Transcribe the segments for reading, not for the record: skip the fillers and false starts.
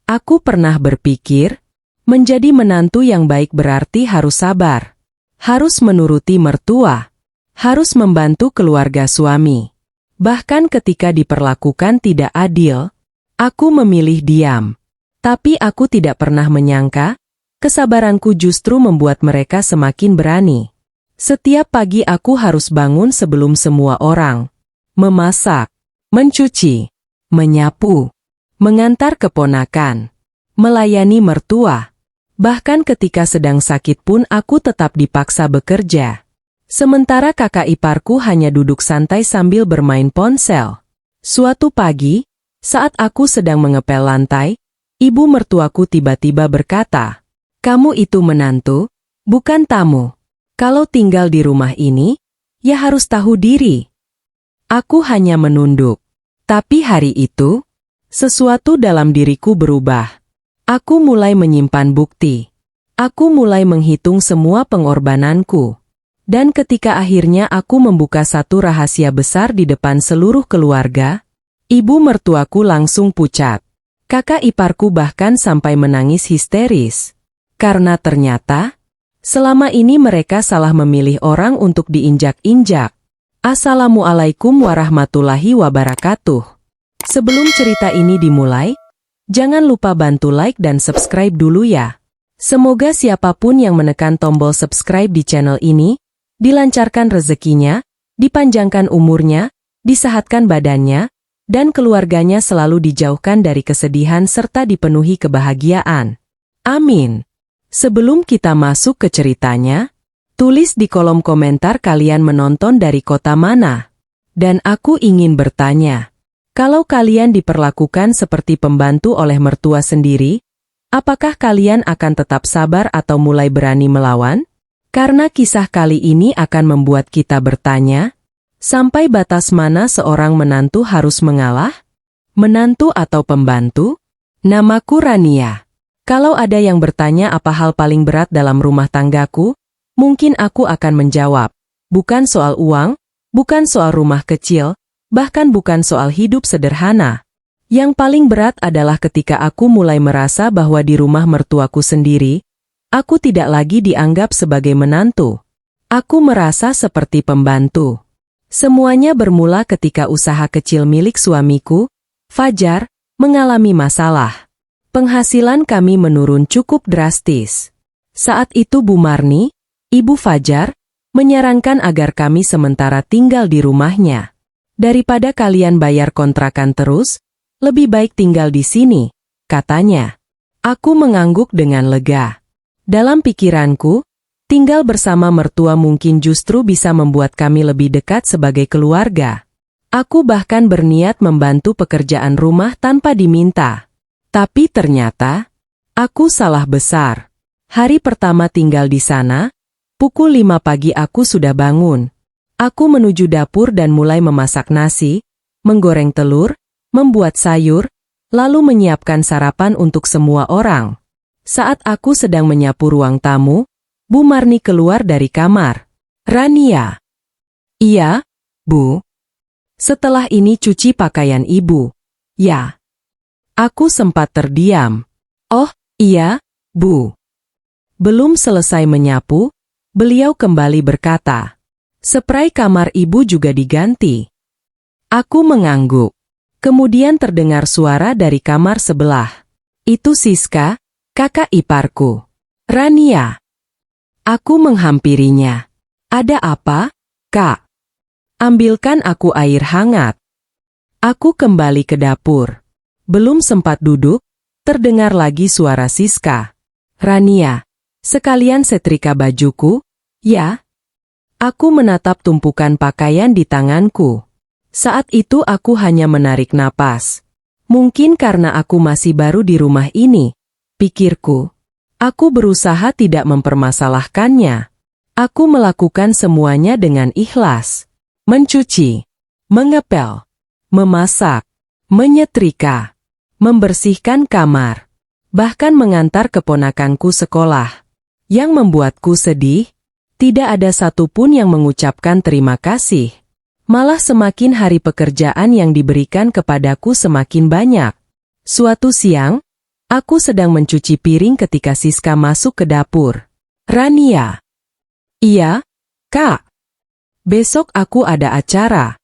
Aku pernah berpikir, menjadi menantu yang baik berarti harus sabar, harus menuruti mertua, harus membantu keluarga suami. Bahkan ketika diperlakukan tidak adil, aku memilih diam. Tapi aku tidak pernah menyangka, kesabaranku justru membuat mereka semakin berani. Setiap pagi aku harus bangun sebelum semua orang, memasak, mencuci, menyapu, mengantar keponakan, melayani mertua. Bahkan ketika sedang sakit pun aku tetap dipaksa bekerja. Sementara kakak iparku hanya duduk santai sambil bermain ponsel. Suatu pagi, saat aku sedang mengepel lantai, ibu mertuaku tiba-tiba berkata, "Kamu itu menantu, bukan tamu. Kalau tinggal di rumah ini, ya harus tahu diri." Aku hanya menunduk. Tapi hari itu, sesuatu dalam diriku berubah. Aku mulai menyimpan bukti. Aku mulai menghitung semua pengorbananku. Dan ketika akhirnya aku membuka satu rahasia besar di depan seluruh keluarga, ibu mertuaku langsung pucat. Kakak iparku bahkan sampai menangis histeris. Karena ternyata, selama ini mereka salah memilih orang untuk diinjak-injak. Assalamualaikum warahmatullahi wabarakatuh. Sebelum cerita ini dimulai, jangan lupa bantu like dan subscribe dulu ya. Semoga siapapun yang menekan tombol subscribe di channel ini, dilancarkan rezekinya, dipanjangkan umurnya, disehatkan badannya, dan keluarganya selalu dijauhkan dari kesedihan serta dipenuhi kebahagiaan. Amin. Sebelum kita masuk ke ceritanya, tulis di kolom komentar kalian menonton dari kota mana. Dan aku ingin bertanya, kalau kalian diperlakukan seperti pembantu oleh mertua sendiri, apakah kalian akan tetap sabar atau mulai berani melawan? Karena kisah kali ini akan membuat kita bertanya, sampai batas mana seorang menantu harus mengalah? Menantu atau pembantu? Namaku Rania. Kalau ada yang bertanya apa hal paling berat dalam rumah tanggaku, mungkin aku akan menjawab, bukan soal uang, bukan soal rumah kecil, bahkan bukan soal hidup sederhana. Yang paling berat adalah ketika aku mulai merasa bahwa di rumah mertuaku sendiri, aku tidak lagi dianggap sebagai menantu. Aku merasa seperti pembantu. Semuanya bermula ketika usaha kecil milik suamiku, Fajar, mengalami masalah. Penghasilan kami menurun cukup drastis. Saat itu Bu Marni, ibu Fajar, menyarankan agar kami sementara tinggal di rumahnya. Daripada kalian bayar kontrakan terus, lebih baik tinggal di sini, katanya. Aku mengangguk dengan lega. Dalam pikiranku, tinggal bersama mertua mungkin justru bisa membuat kami lebih dekat sebagai keluarga. Aku bahkan berniat membantu pekerjaan rumah tanpa diminta. Tapi ternyata, aku salah besar. Hari pertama tinggal di sana, pukul 5 pagi aku sudah bangun. Aku menuju dapur dan mulai memasak nasi, menggoreng telur, membuat sayur, lalu menyiapkan sarapan untuk semua orang. Saat aku sedang menyapu ruang tamu, Bu Marni keluar dari kamar. "Rania." "Iya, Bu." "Setelah ini cuci pakaian Ibu." "Ya." Aku sempat terdiam. "Oh, iya, Bu." Belum selesai menyapu, beliau kembali berkata, "Spray kamar Ibu juga diganti." Aku mengangguk. Kemudian terdengar suara dari kamar sebelah. "Itu Siska, kakak iparku." "Rania." Aku menghampirinya. "Ada apa, Kak?" "Ambilkan aku air hangat." Aku kembali ke dapur. Belum sempat duduk, terdengar lagi suara Siska. "Rania, sekalian setrika bajuku, ya?" Aku menatap tumpukan pakaian di tanganku. Saat itu aku hanya menarik napas. Mungkin karena aku masih baru di rumah ini, pikirku. Aku berusaha tidak mempermasalahkannya. Aku melakukan semuanya dengan ikhlas. Mencuci, mengepel, memasak, menyetrika, membersihkan kamar, bahkan mengantar keponakanku sekolah. Yang membuatku sedih, tidak ada satupun yang mengucapkan terima kasih. Malah semakin hari pekerjaan yang diberikan kepadaku semakin banyak. Suatu siang, Aku sedang mencuci piring ketika Siska masuk ke dapur. Rania. Iya, Kak. Besok aku ada acara.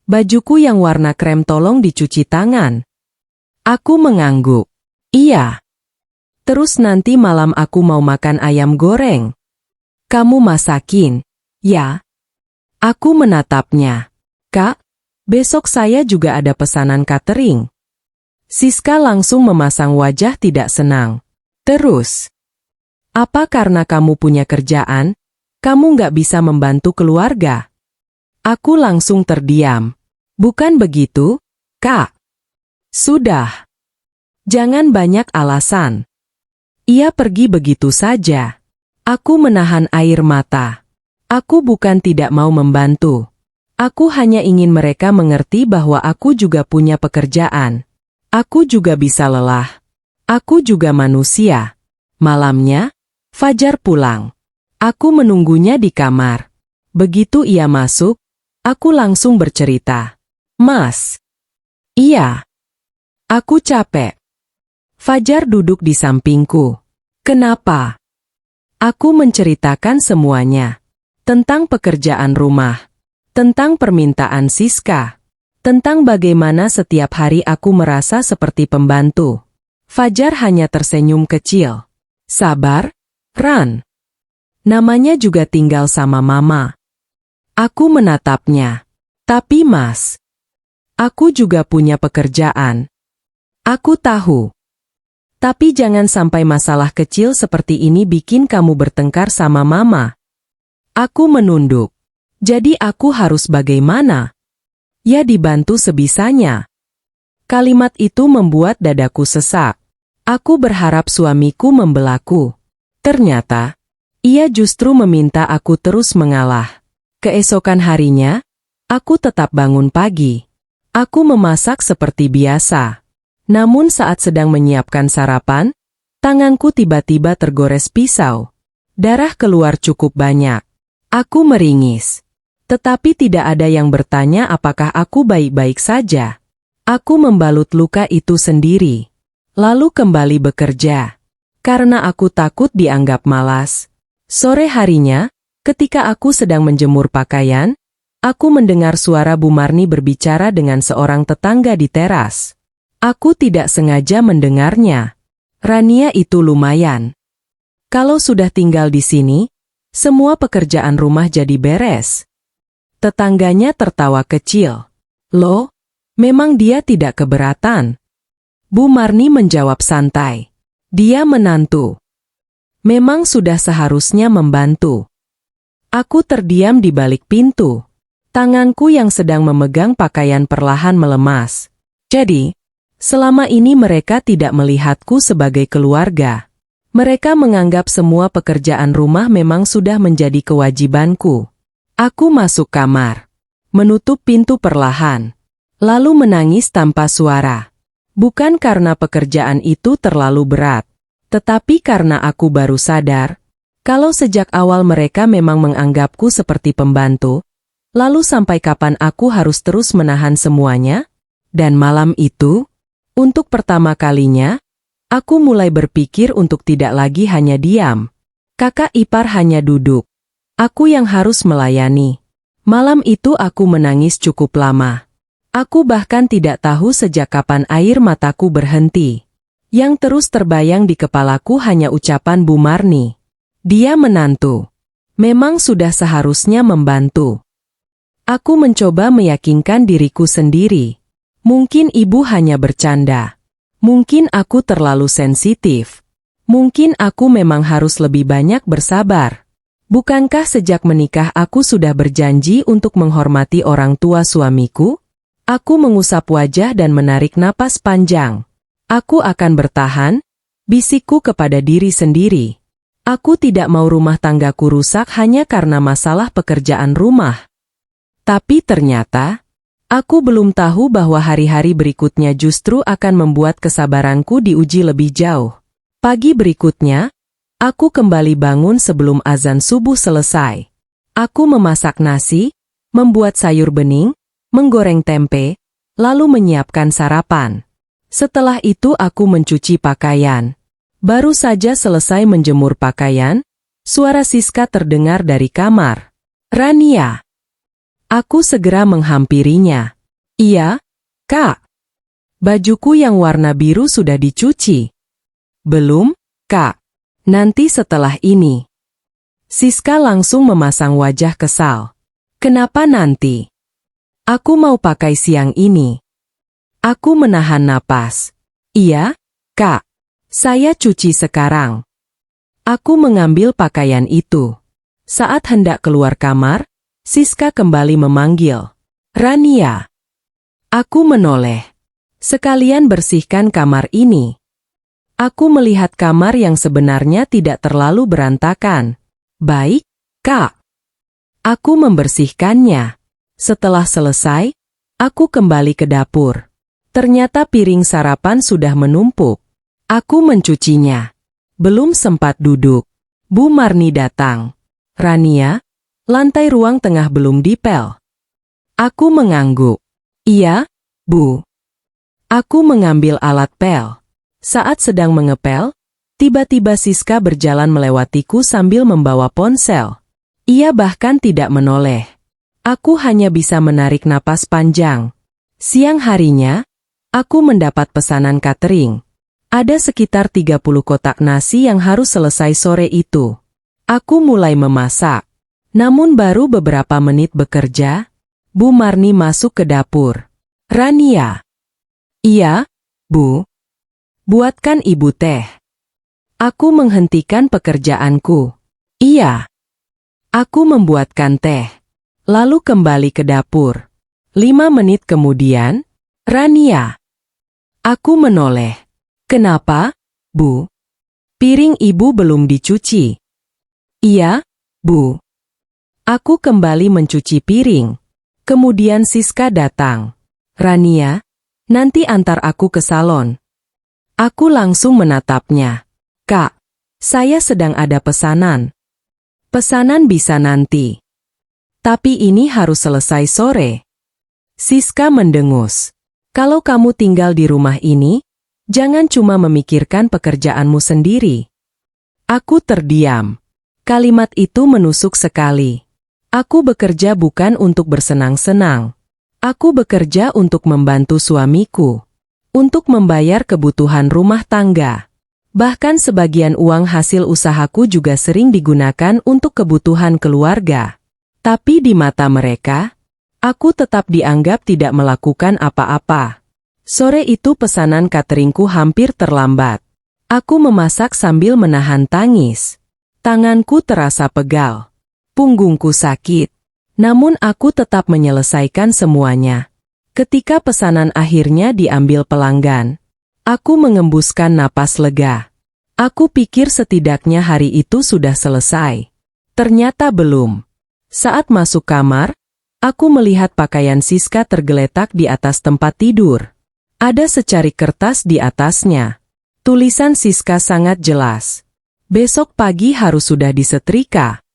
Bajuku yang warna krem tolong dicuci tangan. Aku mengangguk. Iya. Terus nanti malam aku mau makan ayam goreng. Kamu masakin, ya? Aku menatapnya. Kak, besok saya juga ada pesanan catering. Siska langsung memasang wajah tidak senang. Terus, apa karena kamu punya kerjaan, kamu nggak bisa membantu keluarga? Aku langsung terdiam. Bukan begitu, Kak. Sudah. Jangan banyak alasan. Ia pergi begitu saja. Aku menahan air mata. Aku bukan tidak mau membantu. Aku hanya ingin mereka mengerti bahwa aku juga punya pekerjaan. Aku juga bisa lelah. Aku juga manusia. Malamnya, Fajar pulang. Aku menunggunya di kamar. Begitu ia masuk, aku langsung bercerita. Mas. Iya. Aku capek. Fajar duduk di sampingku. Kenapa? Aku menceritakan semuanya. Tentang pekerjaan rumah. Tentang permintaan Siska. Tentang bagaimana setiap hari aku merasa seperti pembantu. Fajar hanya tersenyum kecil. Sabar, Ran. Namanya juga tinggal sama mama. Aku menatapnya. Tapi Mas, aku juga punya pekerjaan. Aku tahu. Tapi jangan sampai masalah kecil seperti ini bikin kamu bertengkar sama mama. Aku menunduk. Jadi aku harus bagaimana? Ya dibantu sebisanya. Kalimat itu membuat dadaku sesak. Aku berharap suamiku membelaku. Ternyata, ia justru meminta aku terus mengalah. Keesokan harinya, aku tetap bangun pagi. Aku memasak seperti biasa. Namun saat sedang menyiapkan sarapan, tanganku tiba-tiba tergores pisau. Darah keluar cukup banyak. Aku meringis. Tetapi tidak ada yang bertanya apakah aku baik-baik saja. Aku membalut luka itu sendiri. Lalu kembali bekerja. Karena aku takut dianggap malas. Sore harinya, ketika aku sedang menjemur pakaian, aku mendengar suara Bu Marni berbicara dengan seorang tetangga di teras. Aku tidak sengaja mendengarnya. Rania itu lumayan. Kalau sudah tinggal di sini, semua pekerjaan rumah jadi beres. Tetangganya tertawa kecil. Loh, memang dia tidak keberatan. Bu Marni menjawab santai. Dia menantu. Memang sudah seharusnya membantu. Aku terdiam di balik pintu. Tanganku yang sedang memegang pakaian perlahan melemas. Jadi, selama ini mereka tidak melihatku sebagai keluarga. Mereka menganggap semua pekerjaan rumah memang sudah menjadi kewajibanku. Aku masuk kamar, menutup pintu perlahan, lalu menangis tanpa suara. Bukan karena pekerjaan itu terlalu berat, tetapi karena aku baru sadar, kalau sejak awal mereka memang menganggapku seperti pembantu, lalu sampai kapan aku harus terus menahan semuanya? Dan malam itu, untuk pertama kalinya, aku mulai berpikir untuk tidak lagi hanya diam. Kakak ipar hanya duduk. Aku yang harus melayani. Malam itu aku menangis cukup lama. Aku bahkan tidak tahu sejak kapan air mataku berhenti. Yang terus terbayang di kepalaku hanya ucapan Bu Marni. Dia menantu. Memang sudah seharusnya membantu. Aku mencoba meyakinkan diriku sendiri. Mungkin ibu hanya bercanda. Mungkin aku terlalu sensitif. Mungkin aku memang harus lebih banyak bersabar. Bukankah sejak menikah aku sudah berjanji untuk menghormati orang tua suamiku? Aku mengusap wajah dan menarik napas panjang. Aku akan bertahan, bisikku kepada diri sendiri. Aku tidak mau rumah tanggaku rusak hanya karena masalah pekerjaan rumah. Tapi ternyata, aku belum tahu bahwa hari-hari berikutnya justru akan membuat kesabaranku diuji lebih jauh. Pagi berikutnya, aku kembali bangun sebelum azan subuh selesai. Aku memasak nasi, membuat sayur bening, menggoreng tempe, lalu menyiapkan sarapan. Setelah itu aku mencuci pakaian. Baru saja selesai menjemur pakaian, suara Siska terdengar dari kamar. "Rania." Aku segera menghampirinya. "Iya, Kak." "Bajuku yang warna biru sudah dicuci." "Belum, Kak. Nanti setelah ini." Siska langsung memasang wajah kesal. "Kenapa nanti? Aku mau pakai siang ini." Aku menahan napas. "Iya, Kak. Saya cuci sekarang." Aku mengambil pakaian itu. Saat hendak keluar kamar, Siska kembali memanggil. "Rania." Aku menoleh. "Sekalian bersihkan kamar ini." Aku melihat kamar yang sebenarnya tidak terlalu berantakan. "Baik, Kak." Aku membersihkannya. Setelah selesai, aku kembali ke dapur. Ternyata piring sarapan sudah menumpuk. Aku mencucinya. Belum sempat duduk, Bu Marni datang. "Rania, lantai ruang tengah belum dipel." Aku mengangguk. "Iya, Bu." Aku mengambil alat pel. Saat sedang mengepel, tiba-tiba Siska berjalan melewatiku sambil membawa ponsel. Ia bahkan tidak menoleh. Aku hanya bisa menarik napas panjang. Siang harinya, aku mendapat pesanan catering. Ada sekitar 30 kotak nasi yang harus selesai sore itu. Aku mulai memasak. Namun baru beberapa menit bekerja, Bu Marni masuk ke dapur. "Rania." "Iya, Bu." "Buatkan Ibu teh." Aku menghentikan pekerjaanku. "Iya." Aku membuatkan teh. Lalu kembali ke dapur. 5 menit kemudian, "Rania." Aku menoleh. "Kenapa, Bu?" "Piring Ibu belum dicuci." "Iya, Bu." Aku kembali mencuci piring. Kemudian Siska datang. "Rania, nanti antar aku ke salon." Aku langsung menatapnya. "Kak, saya sedang ada pesanan." "Pesanan bisa nanti. Tapi ini harus selesai sore." Siska mendengus. "Kalau kamu tinggal di rumah ini, jangan cuma memikirkan pekerjaanmu sendiri." Aku terdiam. Kalimat itu menusuk sekali. Aku bekerja bukan untuk bersenang-senang. Aku bekerja untuk membantu suamiku. Untuk membayar kebutuhan rumah tangga. Bahkan sebagian uang hasil usahaku juga sering digunakan untuk kebutuhan keluarga. Tapi di mata mereka, aku tetap dianggap tidak melakukan apa-apa. Sore itu pesanan cateringku hampir terlambat. Aku memasak sambil menahan tangis. Tanganku terasa pegal. Punggungku sakit. Namun aku tetap menyelesaikan semuanya. Ketika pesanan akhirnya diambil pelanggan, aku mengembuskan napas lega. Aku pikir setidaknya hari itu sudah selesai. Ternyata belum. Saat masuk kamar, aku melihat pakaian Siska tergeletak di atas tempat tidur. Ada secari kertas di atasnya. Tulisan Siska sangat jelas. "Besok pagi harus sudah disetrika."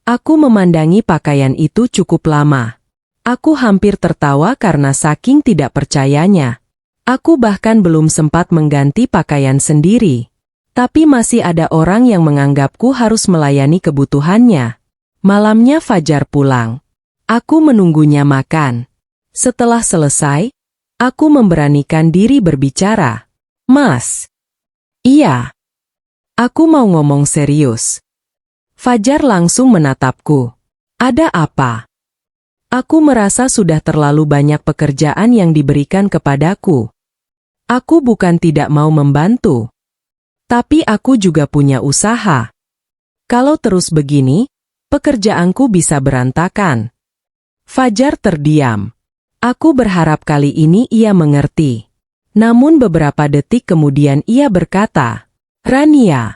Aku memandangi pakaian itu cukup lama. Aku hampir tertawa karena saking tidak percayanya. Aku bahkan belum sempat mengganti pakaian sendiri. Tapi masih ada orang yang menganggapku harus melayani kebutuhannya. Malamnya Fajar pulang. Aku menunggunya makan. Setelah selesai, aku memberanikan diri berbicara. "Mas." "Iya." Aku mau ngomong serius. Fajar langsung menatapku. "Ada apa?" Aku merasa sudah terlalu banyak pekerjaan yang diberikan kepadaku. Aku bukan tidak mau membantu. Tapi aku juga punya usaha. Kalau terus begini, pekerjaanku bisa berantakan. Fajar terdiam. Aku berharap kali ini ia mengerti. Namun beberapa detik kemudian ia berkata, "Rania,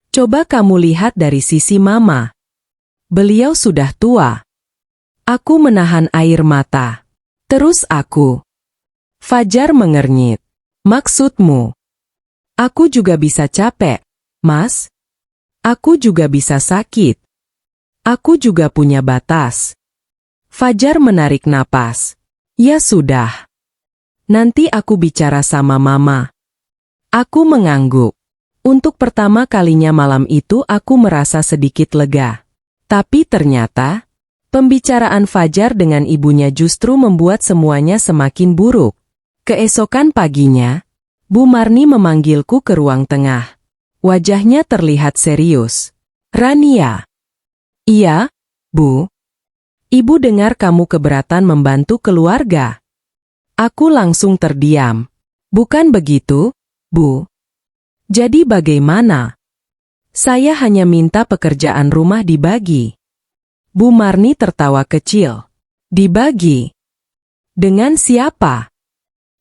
coba kamu lihat dari sisi Mama. Beliau sudah tua." Aku menahan air mata. Terus aku. Fajar mengernyit. "Maksudmu?" "Aku juga bisa capek, Mas. Aku juga bisa sakit. Aku juga punya batas." Fajar menarik napas. "Ya sudah. Nanti aku bicara sama Mama. Aku mengangguk. Untuk pertama kalinya malam itu aku merasa sedikit lega. Tapi ternyata, pembicaraan Fajar dengan ibunya justru membuat semuanya semakin buruk. Keesokan paginya, Bu Marni memanggilku ke ruang tengah. Wajahnya terlihat serius. Rania. Iya, Bu. Ibu dengar kamu keberatan membantu keluarga. Aku langsung terdiam. Bukan begitu, Bu. Jadi bagaimana? Saya hanya minta pekerjaan rumah dibagi. Bu Marni tertawa kecil. Dibagi? Dengan siapa?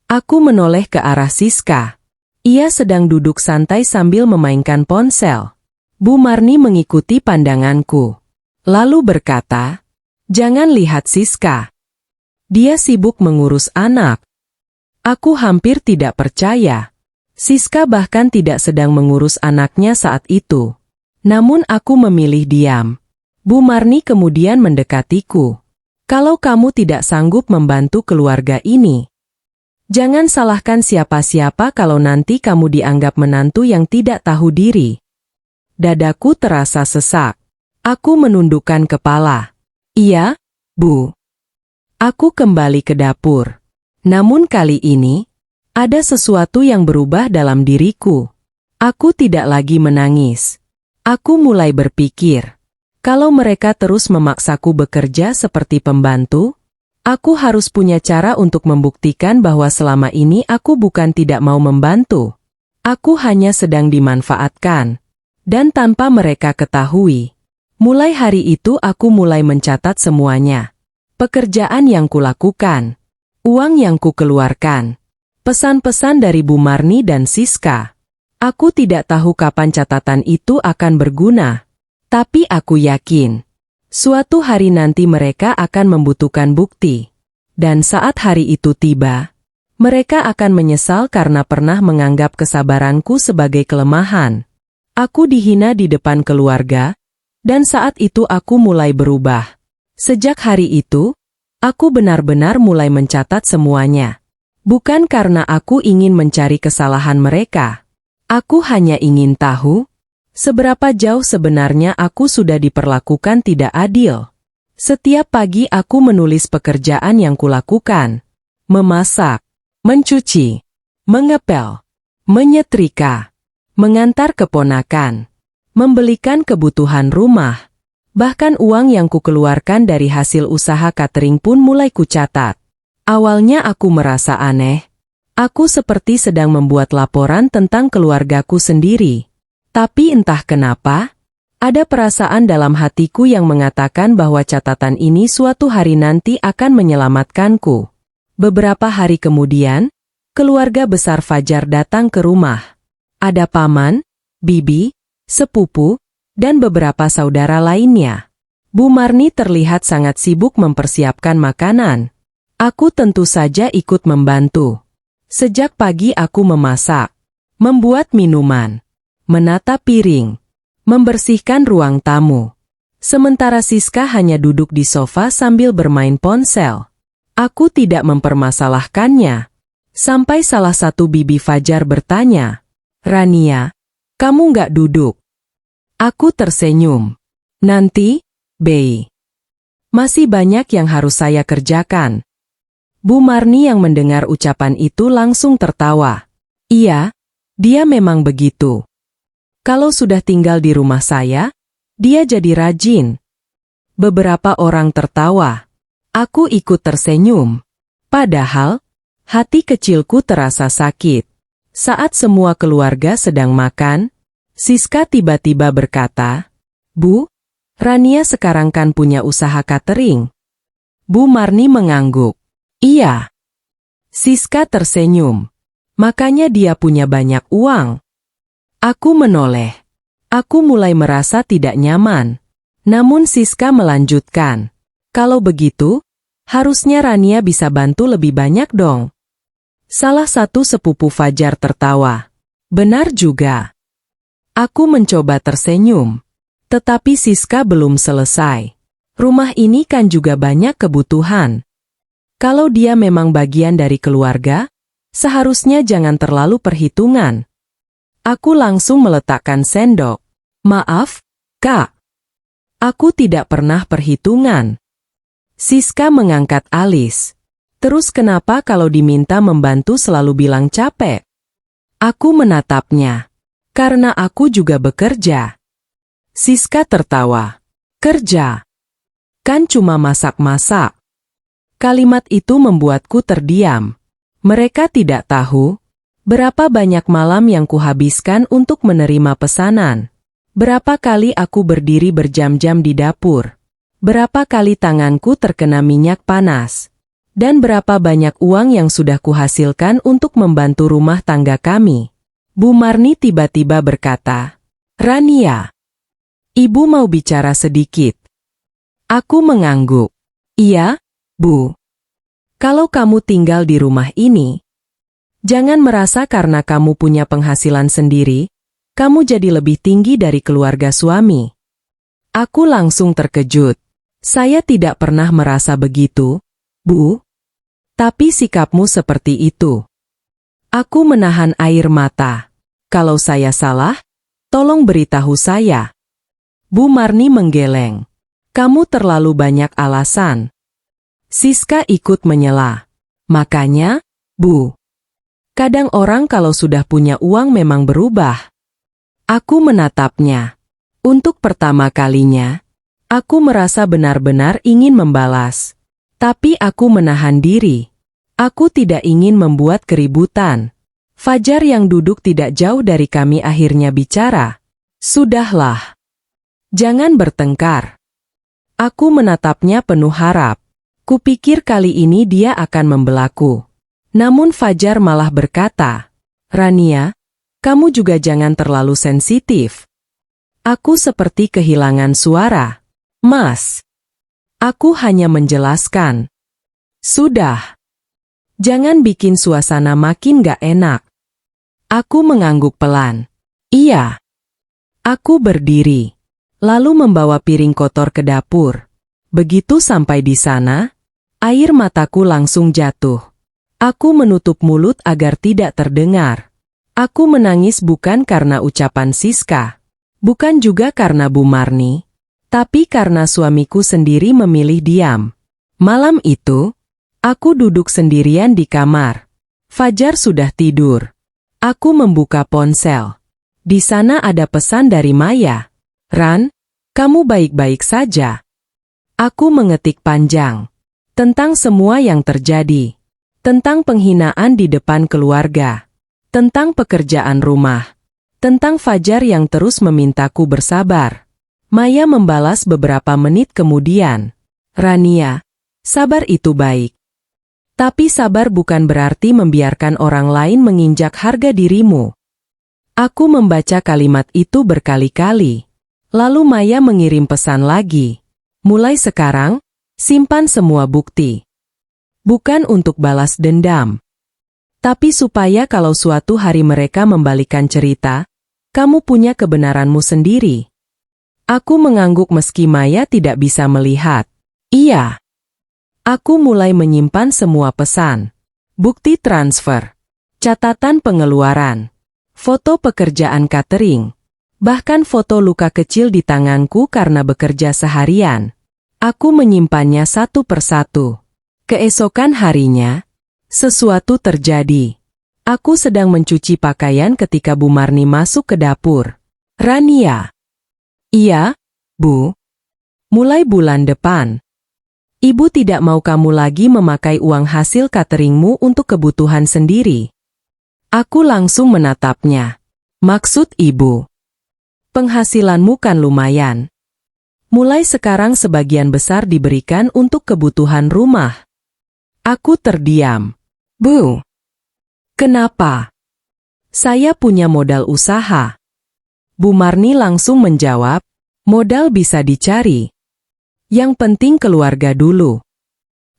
Aku menoleh ke arah Siska. Ia sedang duduk santai sambil memainkan ponsel. Bu Marni mengikuti pandanganku. Lalu berkata, "Jangan lihat Siska. Dia sibuk mengurus anak." Aku hampir tidak percaya. Siska bahkan tidak sedang mengurus anaknya saat itu. Namun aku memilih diam. Bu Marni kemudian mendekatiku. "Kalau kamu tidak sanggup membantu keluarga ini, jangan salahkan siapa-siapa kalau nanti kamu dianggap menantu yang tidak tahu diri." Dadaku terasa sesak. Aku menundukkan kepala. "Iya, Bu." Aku kembali ke dapur. Namun kali ini, ada sesuatu yang berubah dalam diriku. Aku tidak lagi menangis. Aku mulai berpikir, kalau mereka terus memaksaku bekerja seperti pembantu, aku harus punya cara untuk membuktikan bahwa selama ini aku bukan tidak mau membantu. Aku hanya sedang dimanfaatkan. Dan tanpa mereka ketahui. Mulai hari itu aku mulai mencatat semuanya. Pekerjaan yang kulakukan. Uang yang kukeluarkan. Pesan-pesan dari Bu Marni dan Siska. Aku tidak tahu kapan catatan itu akan berguna. Tapi aku yakin. Suatu hari nanti mereka akan membutuhkan bukti. Dan saat hari itu tiba, mereka akan menyesal karena pernah menganggap kesabaranku sebagai kelemahan. Aku dihina di depan keluarga, dan saat itu aku mulai berubah. Sejak hari itu, aku benar-benar mulai mencatat semuanya. Bukan karena aku ingin mencari kesalahan mereka. Aku hanya ingin tahu, seberapa jauh sebenarnya aku sudah diperlakukan tidak adil. Setiap pagi aku menulis pekerjaan yang kulakukan. Memasak, mencuci, mengepel, menyetrika, mengantar keponakan, membelikan kebutuhan rumah. Bahkan uang yang kukeluarkan dari hasil usaha catering pun mulai kucatat. Awalnya aku merasa aneh. Aku seperti sedang membuat laporan tentang keluargaku sendiri. Tapi entah kenapa, ada perasaan dalam hatiku yang mengatakan bahwa catatan ini suatu hari nanti akan menyelamatkanku. Beberapa hari kemudian, keluarga besar Fajar datang ke rumah. Ada paman, bibi, sepupu, dan beberapa saudara lainnya. Bu Marni terlihat sangat sibuk mempersiapkan makanan. Aku tentu saja ikut membantu. Sejak pagi aku memasak, membuat minuman, menata piring, membersihkan ruang tamu. Sementara Siska hanya duduk di sofa sambil bermain ponsel. Aku tidak mempermasalahkannya. Sampai salah satu bibi Fajar bertanya, "Rania, kamu nggak duduk?" Aku tersenyum. "Nanti, Bei. Masih banyak yang harus saya kerjakan." Bu Marni yang mendengar ucapan itu langsung tertawa. "Iya, dia memang begitu. Kalau sudah tinggal di rumah saya, dia jadi rajin." Beberapa orang tertawa. Aku ikut tersenyum. Padahal, hati kecilku terasa sakit. Saat semua keluarga sedang makan, Siska tiba-tiba berkata, "Bu, Rania sekarang kan punya usaha catering." Bu Marni mengangguk. "Iya." Siska tersenyum. "Makanya dia punya banyak uang." Aku menoleh. Aku mulai merasa tidak nyaman. Namun Siska melanjutkan, "Kalau begitu, harusnya Rania bisa bantu lebih banyak dong." Salah satu sepupu Fajar tertawa. "Benar juga." Aku mencoba tersenyum. Tetapi Siska belum selesai. Rumah ini kan juga banyak kebutuhan. Kalau dia memang bagian dari keluarga, Seharusnya jangan terlalu perhitungan. Aku langsung meletakkan sendok. Maaf, Kak. Aku tidak pernah perhitungan. Siska mengangkat alis. Terus kenapa kalau diminta membantu selalu bilang capek? Aku menatapnya. Karena aku juga bekerja. Siska tertawa. Kerja? Kan cuma masak-masak. Kalimat itu membuatku terdiam. Mereka tidak tahu berapa banyak malam yang kuhabiskan untuk menerima pesanan. Berapa kali aku berdiri berjam-jam di dapur. Berapa kali tanganku terkena minyak panas. Dan berapa banyak uang yang sudah kuhasilkan untuk membantu rumah tangga kami. Bu Marni tiba-tiba berkata, Rania, Ibu mau bicara sedikit. Aku mengangguk. Iya, Bu. Kalau kamu tinggal di rumah ini, jangan merasa karena kamu punya penghasilan sendiri, kamu jadi lebih tinggi dari keluarga suami. Aku langsung terkejut. Saya tidak pernah merasa begitu, Bu. Tapi sikapmu seperti itu. Aku menahan air mata. Kalau saya salah, tolong beritahu saya. Bu Marni menggeleng. Kamu terlalu banyak alasan. Siska ikut menyela. Makanya, Bu. Kadang orang kalau sudah punya uang memang berubah. Aku menatapnya. Untuk pertama kalinya, aku merasa benar-benar ingin membalas. Tapi aku menahan diri. Aku tidak ingin membuat keributan. Fajar yang duduk tidak jauh dari kami akhirnya bicara. Sudahlah. Jangan bertengkar. Aku menatapnya penuh harap. Kupikir kali ini dia akan membelaku. Namun Fajar malah berkata, Rania, kamu juga jangan terlalu sensitif. Aku seperti kehilangan suara. Mas. Aku hanya menjelaskan. Sudah. Jangan bikin suasana makin gak enak. Aku mengangguk pelan. Iya. Aku berdiri. Lalu membawa piring kotor ke dapur. Begitu sampai di sana, air mataku langsung jatuh. Aku menutup mulut agar tidak terdengar. Aku menangis bukan karena ucapan Siska. Bukan juga karena Bu Marni. Tapi karena suamiku sendiri memilih diam. Malam itu, aku duduk sendirian di kamar. Fajar sudah tidur. Aku membuka ponsel. Di sana ada pesan dari Maya. Ran, kamu baik-baik saja. Aku mengetik panjang. Tentang semua yang terjadi. Tentang penghinaan di depan keluarga. Tentang pekerjaan rumah. Tentang Fajar yang terus memintaku bersabar. Maya membalas beberapa menit kemudian. Rania, sabar itu baik. Tapi sabar bukan berarti membiarkan orang lain menginjak harga dirimu. Aku membaca kalimat itu berkali-kali. Lalu Maya mengirim pesan lagi. Mulai sekarang, simpan semua bukti. Bukan untuk balas dendam. Tapi supaya kalau suatu hari mereka membalikan cerita, kamu punya kebenaranmu sendiri. Aku mengangguk meski Maya tidak bisa melihat. Iya. Aku mulai menyimpan semua pesan. Bukti transfer. Catatan pengeluaran. Foto pekerjaan catering. Bahkan foto luka kecil di tanganku karena bekerja seharian. Aku menyimpannya satu persatu. Keesokan harinya, sesuatu terjadi. Aku sedang mencuci pakaian ketika Bu Marni masuk ke dapur. Rania. Iya, Bu. Mulai bulan depan. Ibu tidak mau kamu lagi memakai uang hasil cateringmu untuk kebutuhan sendiri. Aku langsung menatapnya. Maksud Ibu? Penghasilanmu kan lumayan. Mulai sekarang sebagian besar diberikan untuk kebutuhan rumah. Aku terdiam. Bu. Kenapa? Saya punya modal usaha. Bu Marni langsung menjawab, modal bisa dicari. Yang penting keluarga dulu.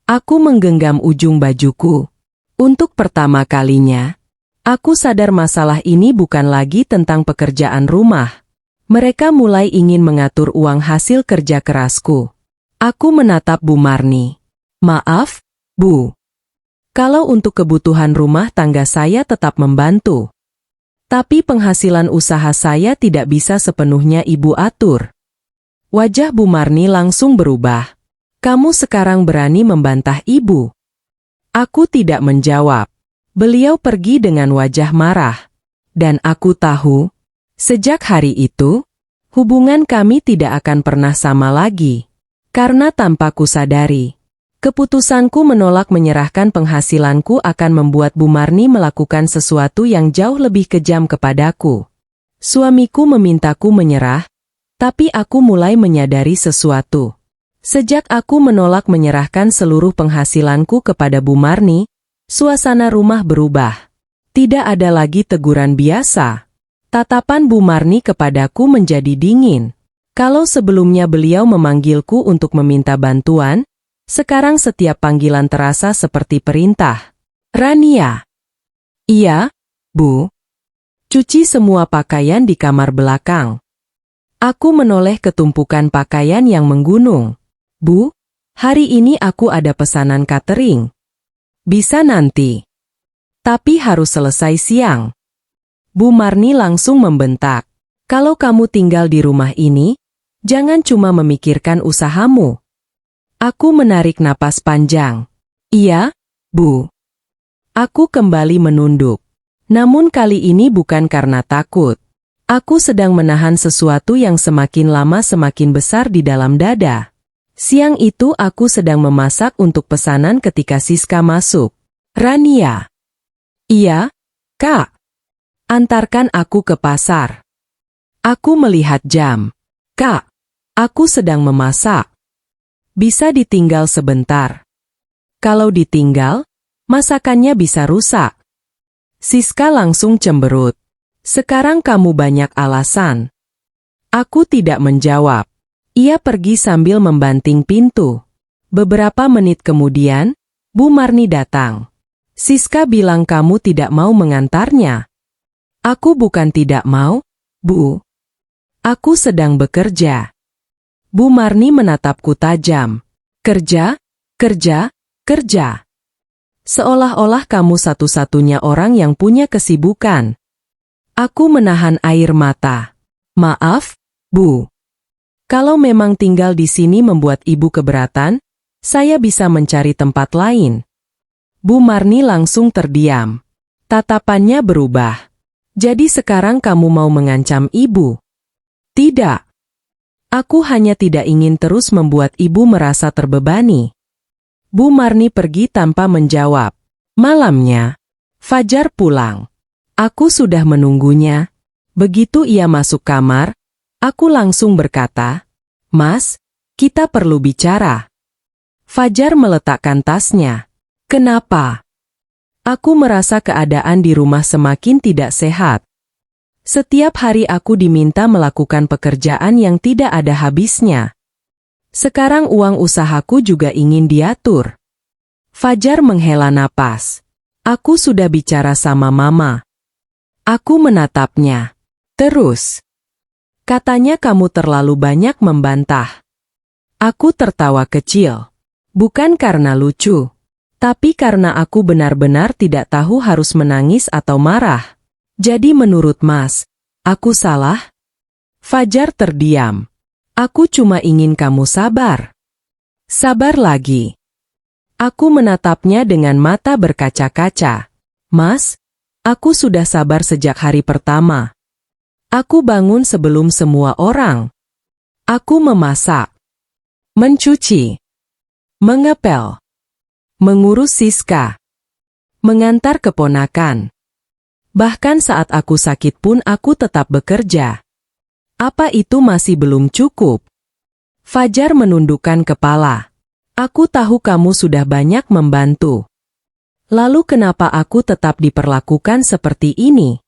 Aku menggenggam ujung bajuku. Untuk pertama kalinya, aku sadar masalah ini bukan lagi tentang pekerjaan rumah. Mereka mulai ingin mengatur uang hasil kerja kerasku. Aku menatap Bu Marni. Maaf, Bu. Kalau untuk kebutuhan rumah tangga saya tetap membantu. Tapi penghasilan usaha saya tidak bisa sepenuhnya Ibu atur. Wajah Bu Marni langsung berubah. Kamu sekarang berani membantah Ibu? Aku tidak menjawab. Beliau pergi dengan wajah marah. Dan aku tahu, sejak hari itu, hubungan kami tidak akan pernah sama lagi. Karena tanpa kusadari, keputusanku menolak menyerahkan penghasilanku akan membuat Bu Marni melakukan sesuatu yang jauh lebih kejam kepadaku. Suamiku memintaku menyerah, tapi aku mulai menyadari sesuatu. Sejak aku menolak menyerahkan seluruh penghasilanku kepada Bu Marni, suasana rumah berubah. Tidak ada lagi teguran biasa. Tatapan Bu Marni kepadaku menjadi dingin. Kalau sebelumnya beliau memanggilku untuk meminta bantuan, sekarang setiap panggilan terasa seperti perintah. Rania. Iya, Bu. Cuci semua pakaian di kamar belakang. Aku menoleh ke tumpukan pakaian yang menggunung. Bu, hari ini aku ada pesanan catering. Bisa nanti. Tapi harus selesai siang. Bu Marni langsung membentak. Kalau kamu tinggal di rumah ini, jangan cuma memikirkan usahamu. Aku menarik napas panjang. Iya, Bu. Aku kembali menunduk. Namun kali ini bukan karena takut. Aku sedang menahan sesuatu yang semakin lama semakin besar di dalam dada. Siang itu aku sedang memasak untuk pesanan ketika Siska masuk. Rania. Iya, Kak. Antarkan aku ke pasar. Aku melihat jam. Kak, aku sedang memasak. Bisa ditinggal sebentar. Kalau ditinggal, masakannya bisa rusak. Siska langsung cemberut. Sekarang kamu banyak alasan. Aku tidak menjawab. Ia pergi sambil membanting pintu. Beberapa menit kemudian, Bu Marni datang. Siska bilang kamu tidak mau mengantarnya. Aku bukan tidak mau, Bu. Aku sedang bekerja. Bu Marni menatapku tajam. Kerja, kerja, kerja. Seolah-olah kamu satu-satunya orang yang punya kesibukan. Aku menahan air mata. Maaf, Bu. Kalau memang tinggal di sini membuat Ibu keberatan, saya bisa mencari tempat lain. Bu Marni langsung terdiam. Tatapannya berubah. Jadi sekarang kamu mau mengancam Ibu? Tidak. Aku hanya tidak ingin terus membuat Ibu merasa terbebani. Bu Marni pergi tanpa menjawab. Malamnya, Fajar pulang. Aku sudah menunggunya. Begitu ia masuk kamar, aku langsung berkata, Mas, kita perlu bicara. Fajar meletakkan tasnya. Kenapa? Aku merasa keadaan di rumah semakin tidak sehat. Setiap hari aku diminta melakukan pekerjaan yang tidak ada habisnya. Sekarang uang usahaku juga ingin diatur. Fajar menghela napas. Aku sudah bicara sama Mama. Aku menatapnya. Terus. Katanya kamu terlalu banyak membantah. Aku tertawa kecil. Bukan karena lucu. Tapi karena aku benar-benar tidak tahu harus menangis atau marah. Jadi menurut Mas, aku salah? Fajar terdiam. Aku cuma ingin kamu sabar. Sabar lagi. Aku menatapnya dengan mata berkaca-kaca. Mas, aku sudah sabar sejak hari pertama. Aku bangun sebelum semua orang. Aku memasak, mencuci, mengepel, mengurus Siska, mengantar keponakan. Bahkan saat aku sakit pun aku tetap bekerja. Apa itu masih belum cukup? Fajar menundukkan kepala. Aku tahu kamu sudah banyak membantu. Lalu kenapa aku tetap diperlakukan seperti ini?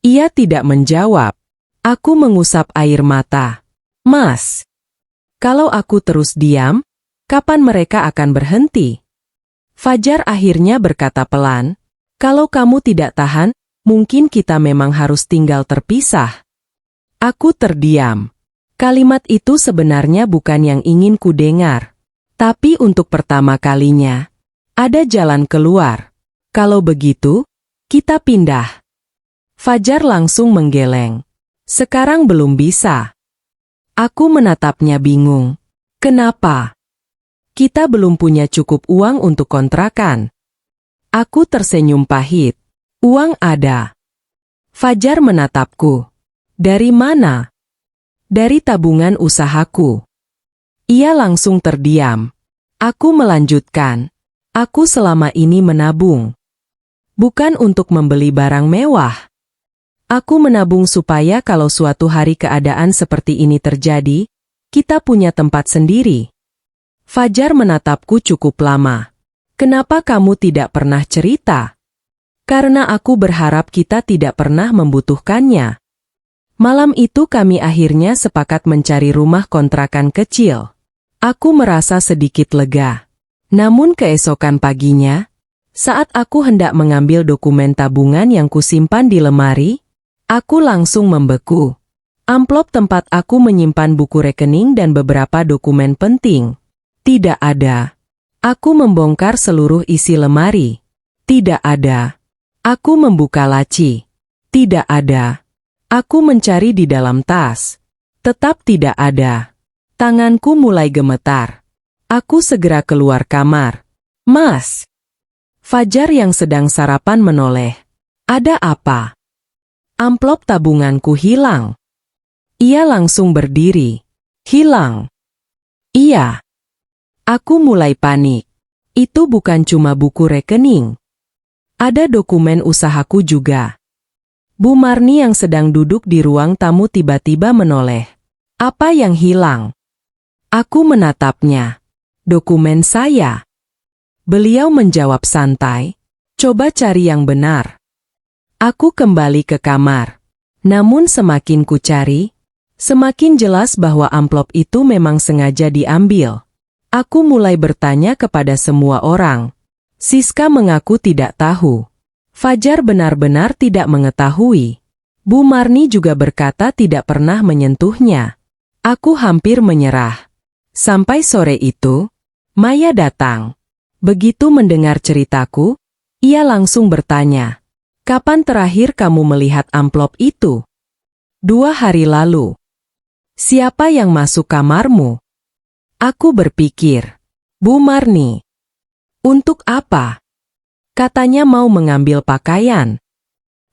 Ia tidak menjawab. Aku mengusap air mata. Mas, kalau aku terus diam, kapan mereka akan berhenti? Fajar akhirnya berkata pelan, kalau kamu tidak tahan, mungkin kita memang harus tinggal terpisah. Aku terdiam. Kalimat itu sebenarnya bukan yang ingin ku dengar. Tapi untuk pertama kalinya, Ada jalan keluar. Kalau begitu, kita pindah. Fajar langsung menggeleng. Sekarang belum bisa. Aku menatapnya bingung. Kenapa? Kita belum punya cukup uang untuk kontrakan. Aku tersenyum pahit. Uang ada. Fajar menatapku. Dari mana? Dari tabungan usahaku. Ia langsung terdiam. Aku melanjutkan. Aku selama ini menabung. Bukan untuk membeli barang mewah. Aku menabung supaya kalau suatu hari keadaan seperti ini terjadi, kita punya tempat sendiri. Fajar menatapku cukup lama. Kenapa kamu tidak pernah cerita? Karena aku berharap kita tidak pernah membutuhkannya. Malam itu kami akhirnya sepakat mencari rumah kontrakan kecil. Aku merasa sedikit lega. Namun keesokan paginya, saat aku hendak mengambil dokumen tabungan yang kusimpan di lemari, aku langsung membeku. Amplop tempat aku menyimpan buku rekening dan beberapa dokumen penting. Tidak ada. Aku membongkar seluruh isi lemari. Tidak ada. Aku membuka laci. Tidak ada. Aku mencari di dalam tas. Tetap tidak ada. Tanganku mulai gemetar. Aku segera keluar kamar. Mas! Fajar yang sedang sarapan menoleh. Ada apa? Amplop tabunganku hilang. Ia langsung berdiri. Hilang. Iya. Aku mulai panik. Itu bukan cuma buku rekening. Ada dokumen usahaku juga. Bu Marni yang sedang duduk di ruang tamu tiba-tiba menoleh. Apa yang hilang? Aku menatapnya. Dokumen saya. Beliau menjawab santai. Coba cari yang benar. Aku kembali ke kamar. Namun semakin ku cari, semakin jelas bahwa amplop itu memang sengaja diambil. Aku mulai bertanya kepada semua orang. Siska mengaku tidak tahu. Fajar benar-benar tidak mengetahui. Bu Marni juga berkata tidak pernah menyentuhnya. Aku hampir menyerah. Sampai sore itu, Maya datang. Begitu mendengar ceritaku, ia langsung bertanya, "Kapan terakhir kamu melihat amplop itu?" 2 hari lalu. Siapa yang masuk kamarmu? Aku berpikir. Bu Marni. Untuk apa? Katanya mau mengambil pakaian.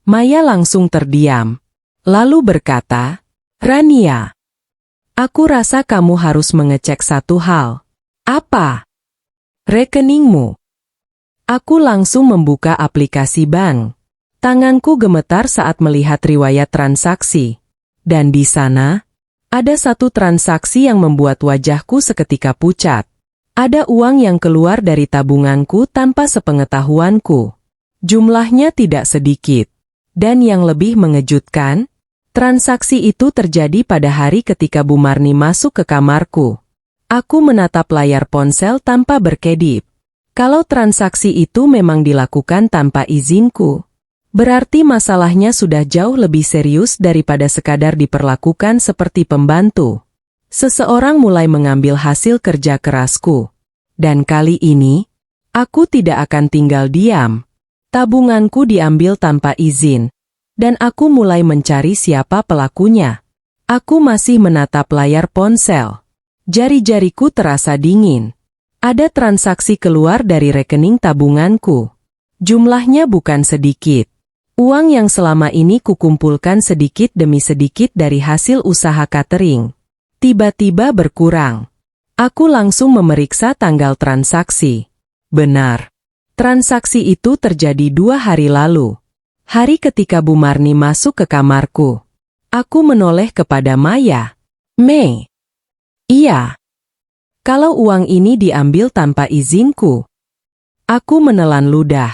Maya langsung terdiam. Lalu berkata, Rania, aku rasa kamu harus mengecek satu hal. Apa? Rekeningmu. Aku langsung membuka aplikasi bank. Tanganku gemetar saat melihat riwayat transaksi. Dan di sana, ada satu transaksi yang membuat wajahku seketika pucat. Ada uang yang keluar dari tabunganku tanpa sepengetahuanku. Jumlahnya tidak sedikit. Dan yang lebih mengejutkan, transaksi itu terjadi pada hari ketika Bu Marni masuk ke kamarku. Aku menatap layar ponsel tanpa berkedip. Kalau transaksi itu memang dilakukan tanpa izinku, berarti masalahnya sudah jauh lebih serius daripada sekadar diperlakukan seperti pembantu. Seseorang mulai mengambil hasil kerja kerasku. Dan kali ini, aku tidak akan tinggal diam. Tabunganku diambil tanpa izin. Dan aku mulai mencari siapa pelakunya. Aku masih menatap layar ponsel. Jari-jariku terasa dingin. Ada transaksi keluar dari rekening tabunganku. Jumlahnya bukan sedikit. Uang yang selama ini kukumpulkan sedikit demi sedikit dari hasil usaha catering. Tiba-tiba berkurang. Aku langsung memeriksa tanggal transaksi. Benar. Transaksi itu terjadi 2 hari lalu. Hari ketika Bu Marni masuk ke kamarku. Aku menoleh kepada Maya. Mei. Iya. Kalau uang ini diambil tanpa izinku. Aku menelan ludah.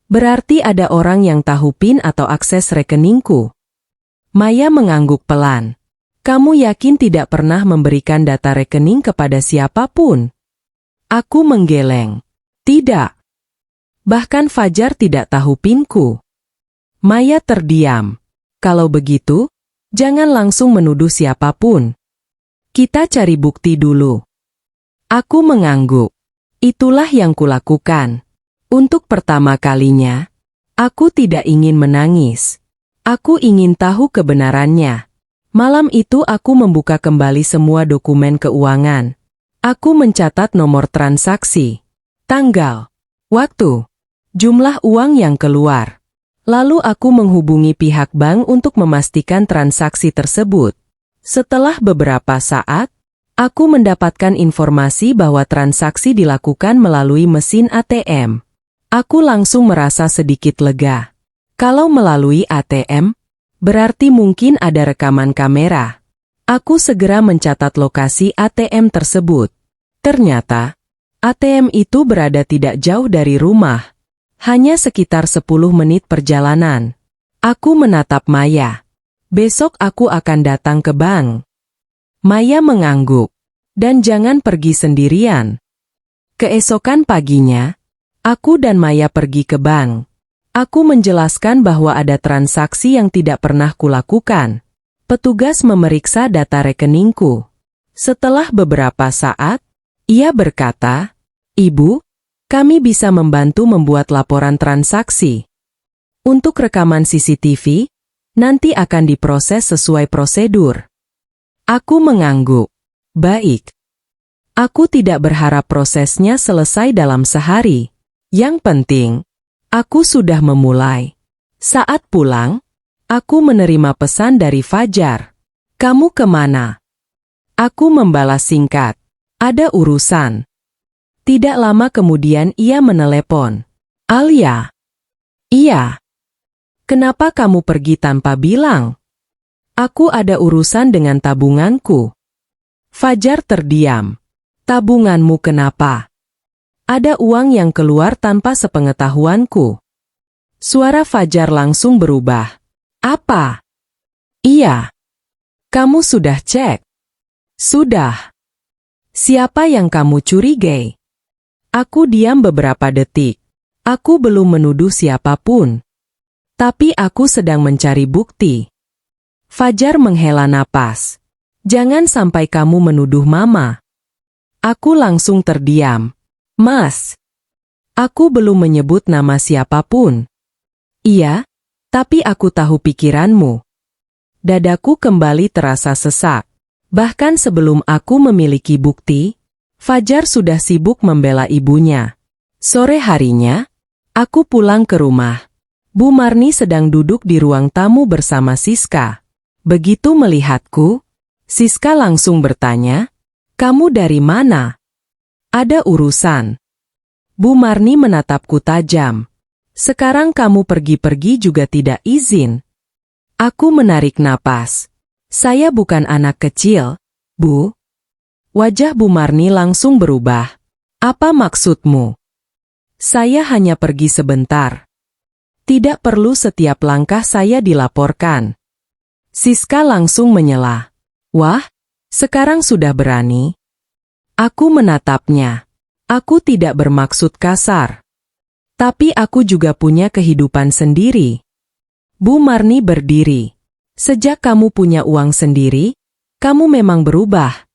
Berarti ada orang yang tahu PIN atau akses rekeningku. Maya mengangguk pelan. Kamu yakin tidak pernah memberikan data rekening kepada siapapun? Aku menggeleng. Tidak. Bahkan Fajar tidak tahu PIN-ku. Maya terdiam. Kalau begitu, jangan langsung menuduh siapapun. Kita cari bukti dulu. Aku mengangguk. Itulah yang kulakukan. Untuk pertama kalinya, aku tidak ingin menangis. Aku ingin tahu kebenarannya. Malam itu aku membuka kembali semua dokumen keuangan. Aku mencatat nomor transaksi, tanggal, waktu, jumlah uang yang keluar. Lalu aku menghubungi pihak bank untuk memastikan transaksi tersebut. Setelah beberapa saat, aku mendapatkan informasi bahwa transaksi dilakukan melalui mesin ATM. Aku langsung merasa sedikit lega. Kalau melalui ATM, berarti mungkin ada rekaman kamera. Aku segera mencatat lokasi ATM tersebut. Ternyata, ATM itu berada tidak jauh dari rumah. Hanya sekitar 10 menit perjalanan. Aku menatap Maya. Besok aku akan datang ke bank. Maya mengangguk. Dan jangan pergi sendirian. Keesokan paginya, aku dan Maya pergi ke bank. Aku menjelaskan bahwa ada transaksi yang tidak pernah kulakukan. Petugas memeriksa data rekeningku. Setelah beberapa saat, ia berkata, "Ibu, kami bisa membantu membuat laporan transaksi. Untuk rekaman CCTV, nanti akan diproses sesuai prosedur." Aku mengangguk. Baik. Aku tidak berharap prosesnya selesai dalam sehari. Yang penting, aku sudah memulai. Saat pulang, aku menerima pesan dari Fajar. "Kamu kemana?" Aku membalas singkat. "Ada urusan." Tidak lama kemudian ia menelepon. "Alia." "Iya." "Kenapa kamu pergi tanpa bilang?" "Aku ada urusan dengan tabunganku." Fajar terdiam. "Tabunganmu kenapa?" "Ada uang yang keluar tanpa sepengetahuanku." Suara Fajar langsung berubah. "Apa?" "Iya." "Kamu sudah cek?" "Sudah." "Siapa yang kamu curigai?" Aku diam beberapa detik. Aku belum menuduh siapapun. Tapi aku sedang mencari bukti. Fajar menghela napas. "Jangan sampai kamu menuduh Mama." Aku langsung terdiam. "Mas, aku belum menyebut nama siapapun." "Iya, tapi aku tahu pikiranmu." Dadaku kembali terasa sesak. Bahkan sebelum aku memiliki bukti, Fajar sudah sibuk membela ibunya. Sore harinya, aku pulang ke rumah. Bu Marni sedang duduk di ruang tamu bersama Siska. Begitu melihatku, Siska langsung bertanya, "Kamu dari mana?" "Ada urusan." Bu Marni menatapku tajam. "Sekarang kamu pergi-pergi juga tidak izin." Aku menarik napas. "Saya bukan anak kecil, Bu." Wajah Bu Marni langsung berubah. "Apa maksudmu?" "Saya hanya pergi sebentar. Tidak perlu setiap langkah saya dilaporkan." Siska langsung menyela. "Wah, sekarang sudah berani?" Aku menatapnya. Aku tidak bermaksud kasar. Tapi aku juga punya kehidupan sendiri. Bu Marni berdiri. "Sejak kamu punya uang sendiri, kamu memang berubah."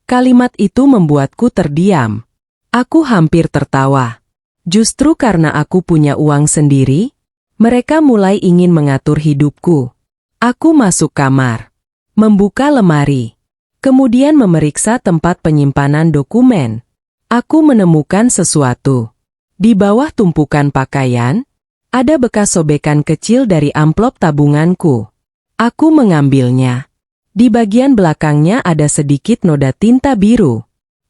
Kalimat itu membuatku terdiam. Aku hampir tertawa. Justru karena aku punya uang sendiri, mereka mulai ingin mengatur hidupku. Aku masuk kamar, membuka lemari, kemudian memeriksa tempat penyimpanan dokumen. Aku menemukan sesuatu. Di bawah tumpukan pakaian, ada bekas sobekan kecil dari amplop tabunganku. Aku mengambilnya. Di bagian belakangnya ada sedikit noda tinta biru.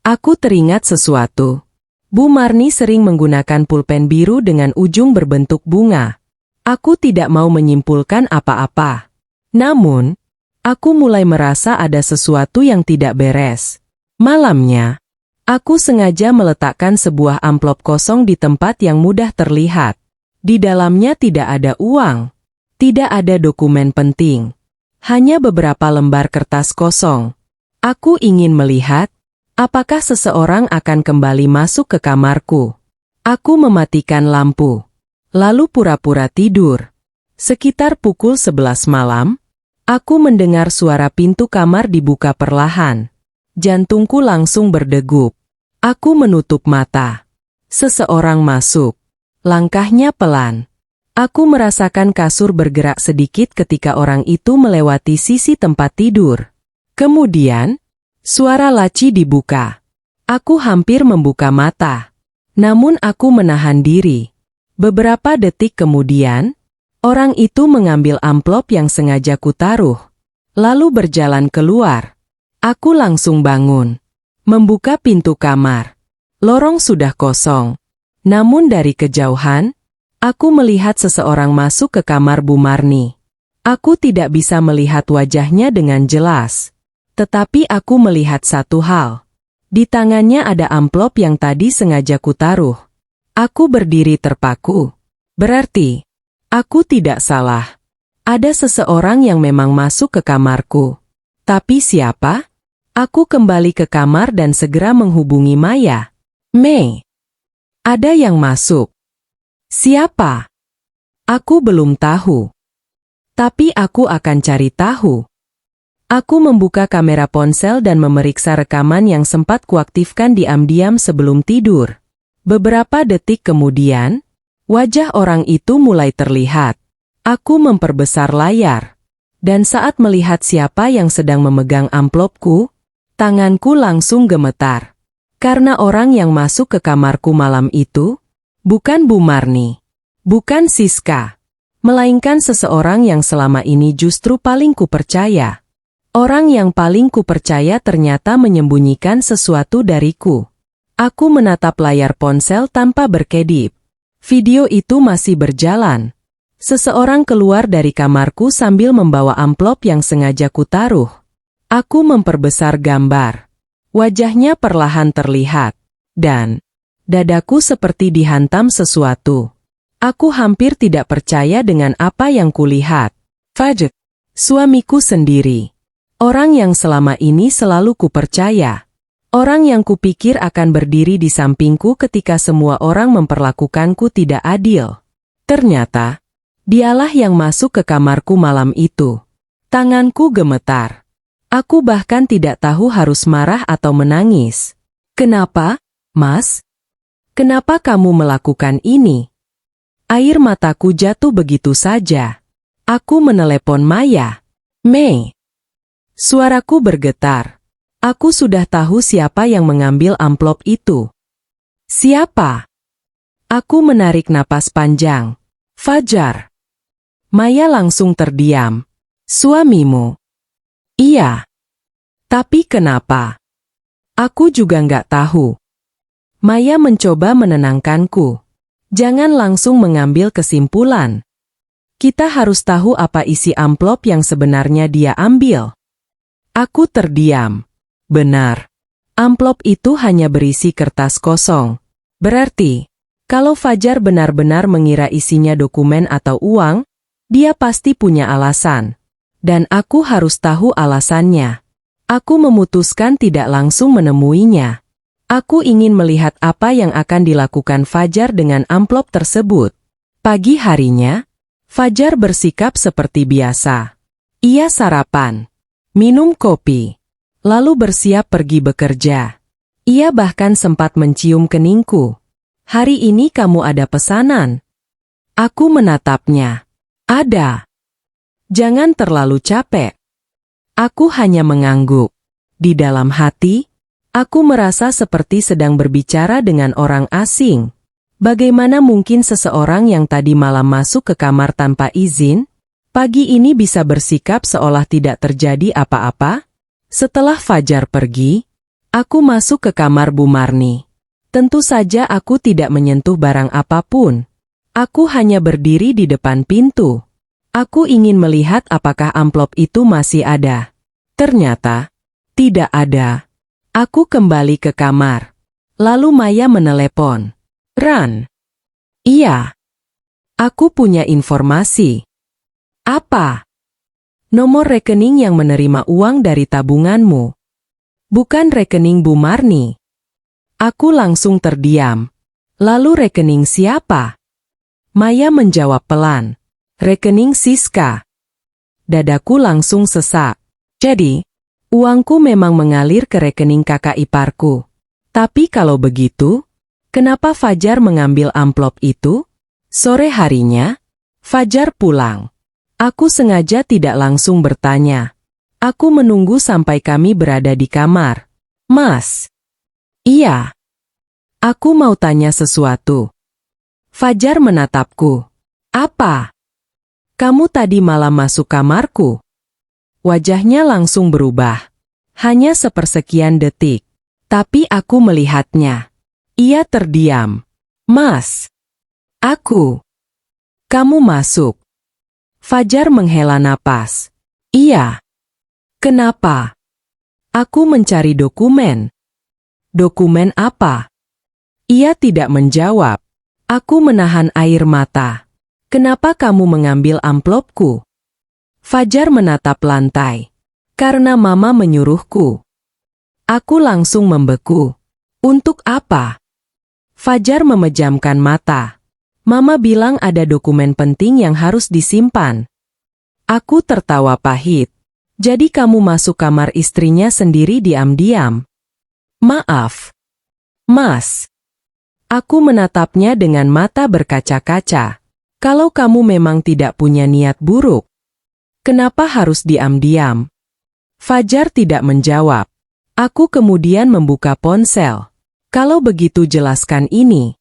Aku teringat sesuatu. Bu Marni sering menggunakan pulpen biru dengan ujung berbentuk bunga. Aku tidak mau menyimpulkan apa-apa. Namun, aku mulai merasa ada sesuatu yang tidak beres. Malamnya, aku sengaja meletakkan sebuah amplop kosong di tempat yang mudah terlihat. Di dalamnya tidak ada uang. Tidak ada dokumen penting. Hanya beberapa lembar kertas kosong. Aku ingin melihat, apakah seseorang akan kembali masuk ke kamarku. Aku mematikan lampu. Lalu pura-pura tidur. Sekitar pukul 11 malam, aku mendengar suara pintu kamar dibuka perlahan. Jantungku langsung berdegup. Aku menutup mata. Seseorang masuk. Langkahnya pelan. Aku merasakan kasur bergerak sedikit ketika orang itu melewati sisi tempat tidur. Kemudian, suara laci dibuka. Aku hampir membuka mata. Namun aku menahan diri. Beberapa detik kemudian, orang itu mengambil amplop yang sengaja kutaruh, lalu berjalan keluar. Aku langsung bangun. Membuka pintu kamar. Lorong sudah kosong. Namun dari kejauhan, aku melihat seseorang masuk ke kamar Bu Marni. Aku tidak bisa melihat wajahnya dengan jelas. Tetapi aku melihat satu hal. Di tangannya ada amplop yang tadi sengaja kutaruh. Aku berdiri terpaku. Berarti, aku tidak salah. Ada seseorang yang memang masuk ke kamarku. Tapi siapa? Aku kembali ke kamar dan segera menghubungi Maya. Mei, ada yang masuk. Siapa? Aku belum tahu. Tapi aku akan cari tahu. Aku membuka kamera ponsel dan memeriksa rekaman yang sempat kuaktifkan diam-diam sebelum tidur. Beberapa detik kemudian, wajah orang itu mulai terlihat. Aku memperbesar layar. Dan saat melihat siapa yang sedang memegang amplopku, tanganku langsung gemetar. Karena orang yang masuk ke kamarku malam itu, bukan Bu Marni, bukan Siska, melainkan seseorang yang selama ini justru paling kupercaya. Orang yang paling kupercaya ternyata menyembunyikan sesuatu dariku. Aku menatap layar ponsel tanpa berkedip. Video itu masih berjalan. Seseorang keluar dari kamarku sambil membawa amplop yang sengaja kutaruh. Aku memperbesar gambar. Wajahnya perlahan terlihat. Dan dadaku seperti dihantam sesuatu. Aku hampir tidak percaya dengan apa yang kulihat. Fajr, suamiku sendiri. Orang yang selama ini selalu kupercaya. Orang yang kupikir akan berdiri di sampingku ketika semua orang memperlakukanku tidak adil. Ternyata, dialah yang masuk ke kamarku malam itu. Tanganku gemetar. Aku bahkan tidak tahu harus marah atau menangis. Kenapa, Mas? Kenapa kamu melakukan ini? Air mataku jatuh begitu saja. Aku menelepon Maya. Mei. Suaraku bergetar. Aku sudah tahu siapa yang mengambil amplop itu. Siapa? Aku menarik napas panjang. Fajar. Maya langsung terdiam. Suamimu? Iya. Tapi kenapa? Aku juga nggak tahu. Maya mencoba menenangkanku. Jangan langsung mengambil kesimpulan. Kita harus tahu apa isi amplop yang sebenarnya dia ambil. Aku terdiam. Benar. Amplop itu hanya berisi kertas kosong. Berarti, kalau Fajar benar-benar mengira isinya dokumen atau uang, dia pasti punya alasan. Dan aku harus tahu alasannya. Aku memutuskan tidak langsung menemuinya. Aku ingin melihat apa yang akan dilakukan Fajar dengan amplop tersebut. Pagi harinya, Fajar bersikap seperti biasa. Ia sarapan, minum kopi, lalu bersiap pergi bekerja. Ia bahkan sempat mencium keningku. Hari ini kamu ada pesanan? Aku menatapnya. Ada. Jangan terlalu capek. Aku hanya mengangguk. Di dalam hati, aku merasa seperti sedang berbicara dengan orang asing. Bagaimana mungkin seseorang yang tadi malam masuk ke kamar tanpa izin, pagi ini bisa bersikap seolah tidak terjadi apa-apa? Setelah Fajar pergi, aku masuk ke kamar Bu Marni. Tentu saja aku tidak menyentuh barang apapun. Aku hanya berdiri di depan pintu. Aku ingin melihat apakah amplop itu masih ada. Ternyata, tidak ada. Aku kembali ke kamar. Lalu Maya menelepon. Ran. Iya. Aku punya informasi. Apa? Nomor rekening yang menerima uang dari tabunganmu. Bukan rekening Bu Marni. Aku langsung terdiam. Lalu rekening siapa? Maya menjawab pelan. Rekening Siska. Dadaku langsung sesak. Jadi, uangku memang mengalir ke rekening kakak iparku. Tapi kalau begitu, kenapa Fajar mengambil amplop itu? Sore harinya, Fajar pulang. Aku sengaja tidak langsung bertanya. Aku menunggu sampai kami berada di kamar. Mas. Iya. Aku mau tanya sesuatu. Fajar menatapku. Apa? Kamu tadi malam masuk kamarku. Wajahnya langsung berubah. Hanya sepersekian detik. Tapi aku melihatnya. Ia terdiam. Mas. Kamu masuk. Fajar menghela napas. Iya. Kenapa? Aku mencari dokumen. Dokumen apa? Ia tidak menjawab. Aku menahan air mata. Kenapa kamu mengambil amplopku? Fajar menatap lantai. Karena Mama menyuruhku. Aku langsung membeku. Untuk apa? Fajar memejamkan mata. Mama bilang ada dokumen penting yang harus disimpan. Aku tertawa pahit. Jadi kamu masuk kamar istrinya sendiri diam-diam? Maaf. Mas. Aku menatapnya dengan mata berkaca-kaca. Kalau kamu memang tidak punya niat buruk, kenapa harus diam-diam? Fajar tidak menjawab. Aku kemudian membuka ponsel. Kalau begitu jelaskan ini.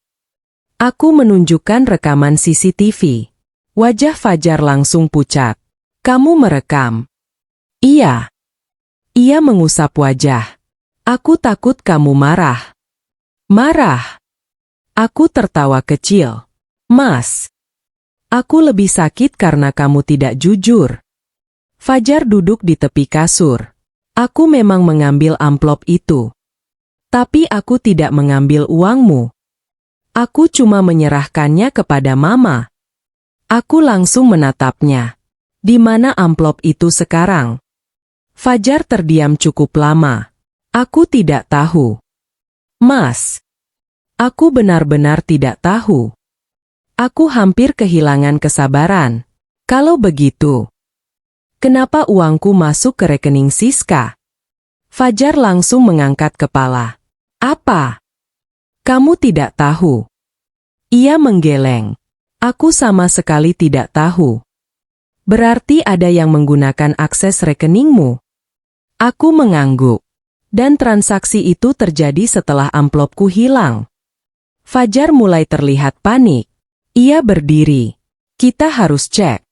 Aku menunjukkan rekaman CCTV. Wajah Fajar langsung pucat. Kamu merekam? Iya. Ia mengusap wajah. Aku takut kamu marah. Marah? Aku tertawa kecil. Mas. Aku lebih sakit karena kamu tidak jujur. Fajar duduk di tepi kasur. Aku memang mengambil amplop itu. Tapi aku tidak mengambil uangmu. Aku cuma menyerahkannya kepada Mama. Aku langsung menatapnya. Di mana amplop itu sekarang? Fajar terdiam cukup lama. Aku tidak tahu. Mas. Aku benar-benar tidak tahu. Aku hampir kehilangan kesabaran. Kalau begitu, kenapa uangku masuk ke rekening Siska? Fajar langsung mengangkat kepala. Apa? Kamu tidak tahu? Ia menggeleng. Aku sama sekali tidak tahu. Berarti ada yang menggunakan akses rekeningmu. Aku mengangguk. Dan transaksi itu terjadi setelah amplopku hilang. Fajar mulai terlihat panik. Ia berdiri. Kita harus cek.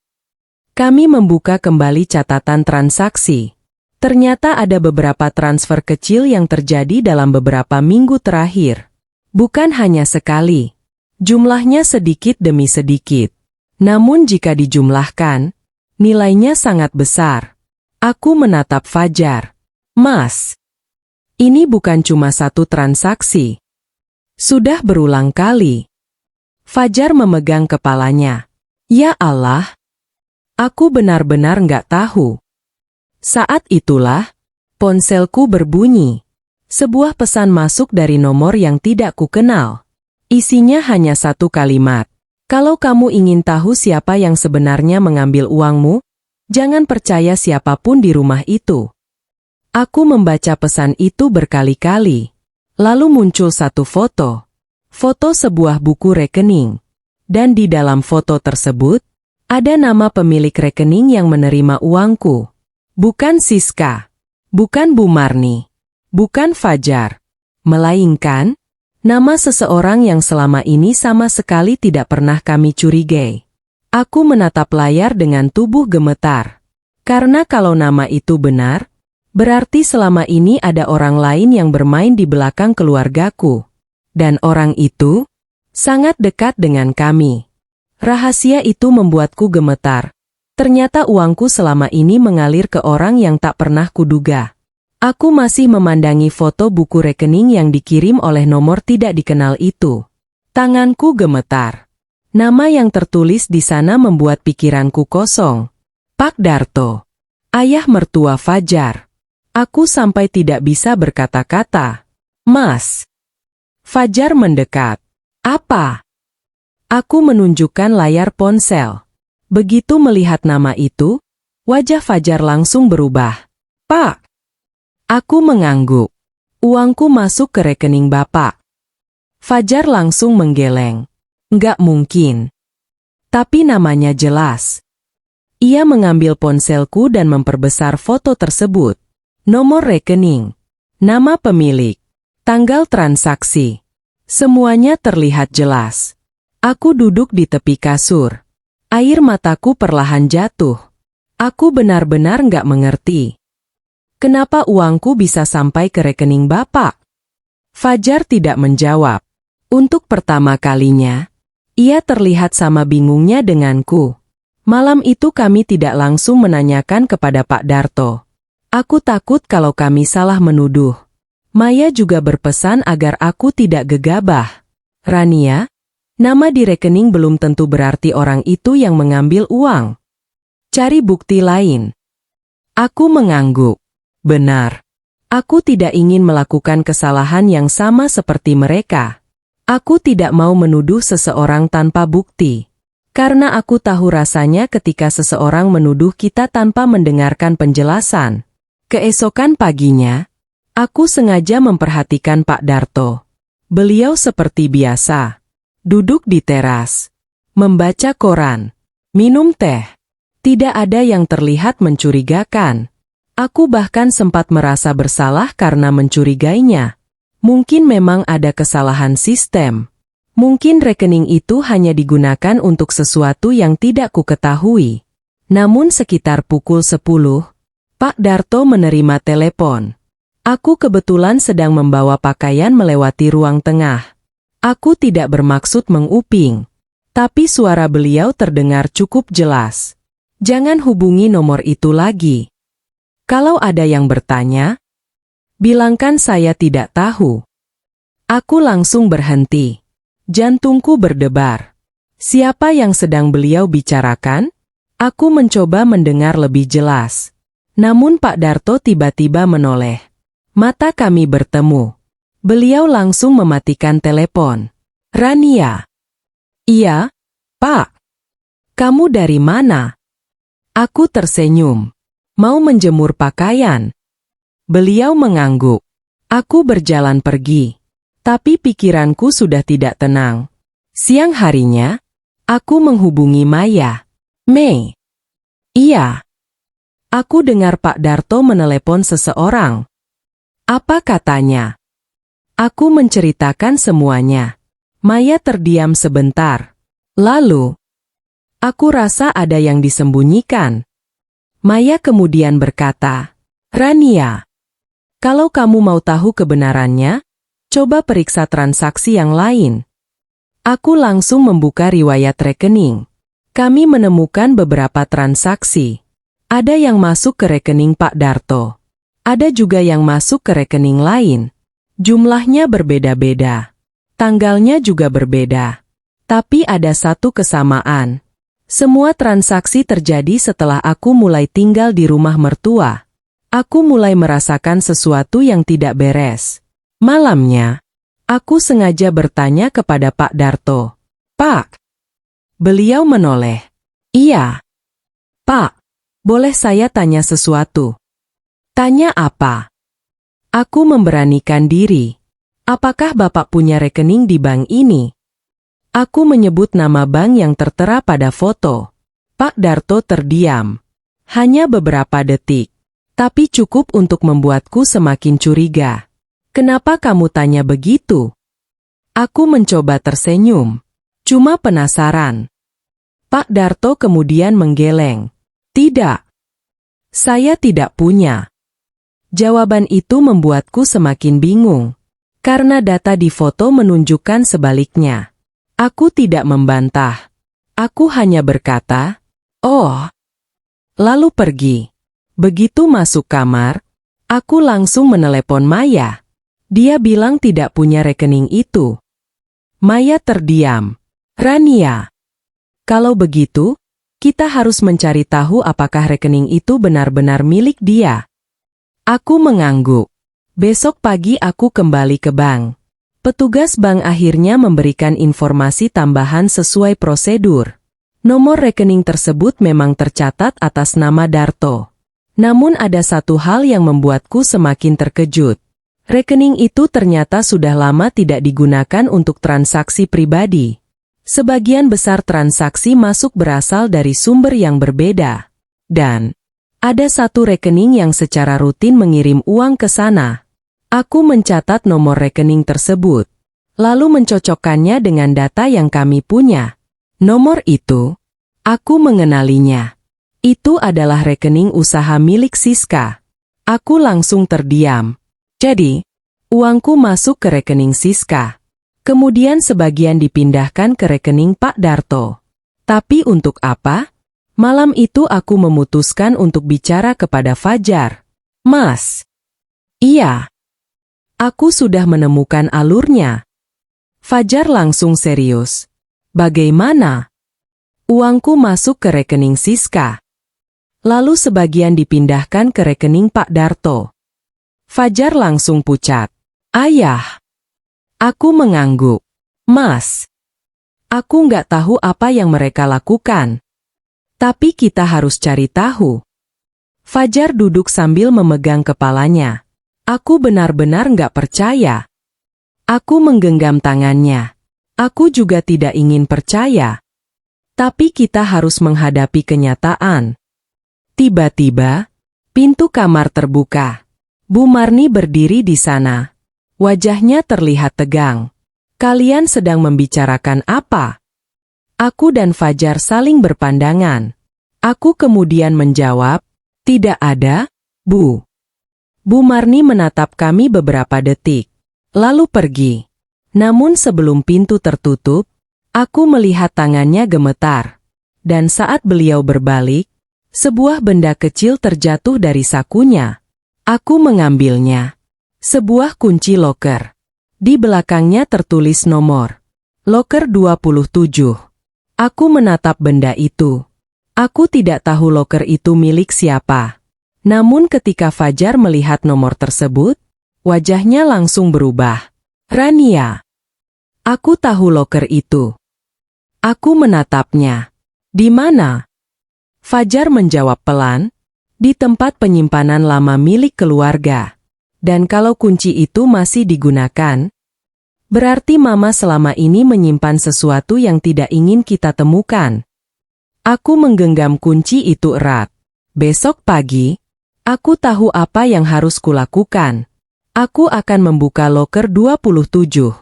Kami membuka kembali catatan transaksi. Ternyata ada beberapa transfer kecil yang terjadi dalam beberapa minggu terakhir. Bukan hanya sekali. Jumlahnya sedikit demi sedikit. Namun jika dijumlahkan, nilainya sangat besar. Aku menatap Fajar. Mas, ini bukan cuma satu transaksi. Sudah berulang kali. Fajar memegang kepalanya. Ya Allah, aku benar-benar nggak tahu. Saat itulah, ponselku berbunyi. Sebuah pesan masuk dari nomor yang tidak kukenal. Isinya hanya satu kalimat. Kalau kamu ingin tahu siapa yang sebenarnya mengambil uangmu, jangan percaya siapapun di rumah itu. Aku membaca pesan itu berkali-kali. Lalu muncul satu foto. Foto sebuah buku rekening. Dan di dalam foto tersebut, ada nama pemilik rekening yang menerima uangku. Bukan Siska. Bukan Bu Marni. Bukan Fajar. Melainkan, nama seseorang yang selama ini sama sekali tidak pernah kami curigai. Aku menatap layar dengan tubuh gemetar. Karena kalau nama itu benar, berarti selama ini ada orang lain yang bermain di belakang keluargaku. Dan orang itu sangat dekat dengan kami. Rahasia itu membuatku gemetar. Ternyata uangku selama ini mengalir ke orang yang tak pernah kuduga. Aku masih memandangi foto buku rekening yang dikirim oleh nomor tidak dikenal itu. Tanganku gemetar. Nama yang tertulis di sana membuat pikiranku kosong. Pak Darto. Ayah mertua Fajar. Aku sampai tidak bisa berkata-kata. Mas. Fajar mendekat. Apa? Aku menunjukkan layar ponsel. Begitu melihat nama itu, wajah Fajar langsung berubah. Pak! Aku mengangguk. Uangku masuk ke rekening Bapak. Fajar langsung menggeleng. Nggak mungkin. Tapi namanya jelas. Ia mengambil ponselku dan memperbesar foto tersebut. Nomor rekening, nama pemilik, tanggal transaksi. Semuanya terlihat jelas. Aku duduk di tepi kasur. Air mataku perlahan jatuh. Aku benar-benar nggak mengerti. Kenapa uangku bisa sampai ke rekening Bapak? Fajar tidak menjawab. Untuk pertama kalinya, ia terlihat sama bingungnya denganku. Malam itu kami tidak langsung menanyakan kepada Pak Darto. Aku takut kalau kami salah menuduh. Maya juga berpesan agar aku tidak gegabah. Rania, nama di rekening belum tentu berarti orang itu yang mengambil uang. Cari bukti lain. Aku mengangguk. Benar. Aku tidak ingin melakukan kesalahan yang sama seperti mereka. Aku tidak mau menuduh seseorang tanpa bukti. Karena aku tahu rasanya ketika seseorang menuduh kita tanpa mendengarkan penjelasan. Keesokan paginya, aku sengaja memperhatikan Pak Darto. Beliau seperti biasa. Duduk di teras. Membaca koran. Minum teh. Tidak ada yang terlihat mencurigakan. Aku bahkan sempat merasa bersalah karena mencurigainya. Mungkin memang ada kesalahan sistem. Mungkin rekening itu hanya digunakan untuk sesuatu yang tidak kuketahui. Namun sekitar pukul 10, Pak Darto menerima telepon. Aku kebetulan sedang membawa pakaian melewati ruang tengah. Aku tidak bermaksud menguping. Tapi suara beliau terdengar cukup jelas. Jangan hubungi nomor itu lagi. Kalau ada yang bertanya, bilangkan saya tidak tahu. Aku langsung berhenti. Jantungku berdebar. Siapa yang sedang beliau bicarakan? Aku mencoba mendengar lebih jelas. Namun Pak Darto tiba-tiba menoleh. Mata kami bertemu. Beliau langsung mematikan telepon. Rania. Iya, Pak. Kamu dari mana? Aku tersenyum. Mau menjemur pakaian. Beliau mengangguk. Aku berjalan pergi. Tapi pikiranku sudah tidak tenang. Siang harinya, aku menghubungi Maya. Mei. Iya. Aku dengar Pak Darto menelepon seseorang. Apa katanya? Aku menceritakan semuanya. Maya terdiam sebentar. Lalu, aku rasa ada yang disembunyikan. Maya kemudian berkata, Rania, kalau kamu mau tahu kebenarannya, coba periksa transaksi yang lain. Aku langsung membuka riwayat rekening. Kami menemukan beberapa transaksi. Ada yang masuk ke rekening Pak Darto. Ada juga yang masuk ke rekening lain. Jumlahnya berbeda-beda. Tanggalnya juga berbeda. Tapi ada satu kesamaan. Semua transaksi terjadi setelah aku mulai tinggal di rumah mertua. Aku mulai merasakan sesuatu yang tidak beres. Malamnya, aku sengaja bertanya kepada Pak Darto. Pak. Beliau menoleh. Iya. Pak, boleh saya tanya sesuatu? Tanya apa? Aku memberanikan diri. Apakah Bapak punya rekening di bank ini? Aku menyebut nama bank yang tertera pada foto. Pak Darto terdiam. Hanya beberapa detik. Tapi cukup untuk membuatku semakin curiga. Kenapa kamu tanya begitu? Aku mencoba tersenyum. Cuma penasaran. Pak Darto kemudian menggeleng. Tidak. Saya tidak punya. Jawaban itu membuatku semakin bingung. Karena data di foto menunjukkan sebaliknya. Aku tidak membantah. Aku hanya berkata, oh. Lalu pergi. Begitu masuk kamar, aku langsung menelepon Maya. Dia bilang tidak punya rekening itu. Maya terdiam. Rania. Kalau begitu, kita harus mencari tahu apakah rekening itu benar-benar milik dia. Aku mengangguk. Besok pagi aku kembali ke bank. Petugas bank akhirnya memberikan informasi tambahan sesuai prosedur. Nomor rekening tersebut memang tercatat atas nama Darto. Namun ada satu hal yang membuatku semakin terkejut. Rekening itu ternyata sudah lama tidak digunakan untuk transaksi pribadi. Sebagian besar transaksi masuk berasal dari sumber yang berbeda. Dan ada satu rekening yang secara rutin mengirim uang ke sana. Aku mencatat nomor rekening tersebut, lalu mencocokkannya dengan data yang kami punya. Nomor itu, aku mengenalinya. Itu adalah rekening usaha milik Siska. Aku langsung terdiam. Jadi, uangku masuk ke rekening Siska. Kemudian sebagian dipindahkan ke rekening Pak Darto. Tapi untuk apa? Malam itu aku memutuskan untuk bicara kepada Fajar. Mas. Iya. Aku sudah menemukan alurnya. Fajar langsung serius. Bagaimana? Uangku masuk ke rekening Siska. Lalu sebagian dipindahkan ke rekening Pak Darto. Fajar langsung pucat. Ayah. Aku mengangguk. Mas. Aku nggak tahu apa yang mereka lakukan. Tapi kita harus cari tahu. Fajar duduk sambil memegang kepalanya. Aku benar-benar nggak percaya. Aku menggenggam tangannya. Aku juga tidak ingin percaya. Tapi kita harus menghadapi kenyataan. Tiba-tiba, pintu kamar terbuka. Bu Marni berdiri di sana. Wajahnya terlihat tegang. Kalian sedang membicarakan apa? Aku dan Fajar saling berpandangan. Aku kemudian menjawab, tidak ada, Bu. Bu Marni menatap kami beberapa detik, lalu pergi. Namun sebelum pintu tertutup, aku melihat tangannya gemetar. Dan saat beliau berbalik, sebuah benda kecil terjatuh dari sakunya. Aku mengambilnya. Sebuah kunci loker. Di belakangnya tertulis nomor. Loker 27. Aku menatap benda itu. Aku tidak tahu loker itu milik siapa. Namun ketika Fajar melihat nomor tersebut, wajahnya langsung berubah. Rania. Aku tahu loker itu. Aku menatapnya. Di mana? Fajar menjawab pelan. Di tempat penyimpanan lama milik keluarga. Dan kalau kunci itu masih digunakan, berarti Mama selama ini menyimpan sesuatu yang tidak ingin kita temukan. Aku menggenggam kunci itu erat. Besok pagi, aku tahu apa yang harus kulakukan. Aku akan membuka loker 27.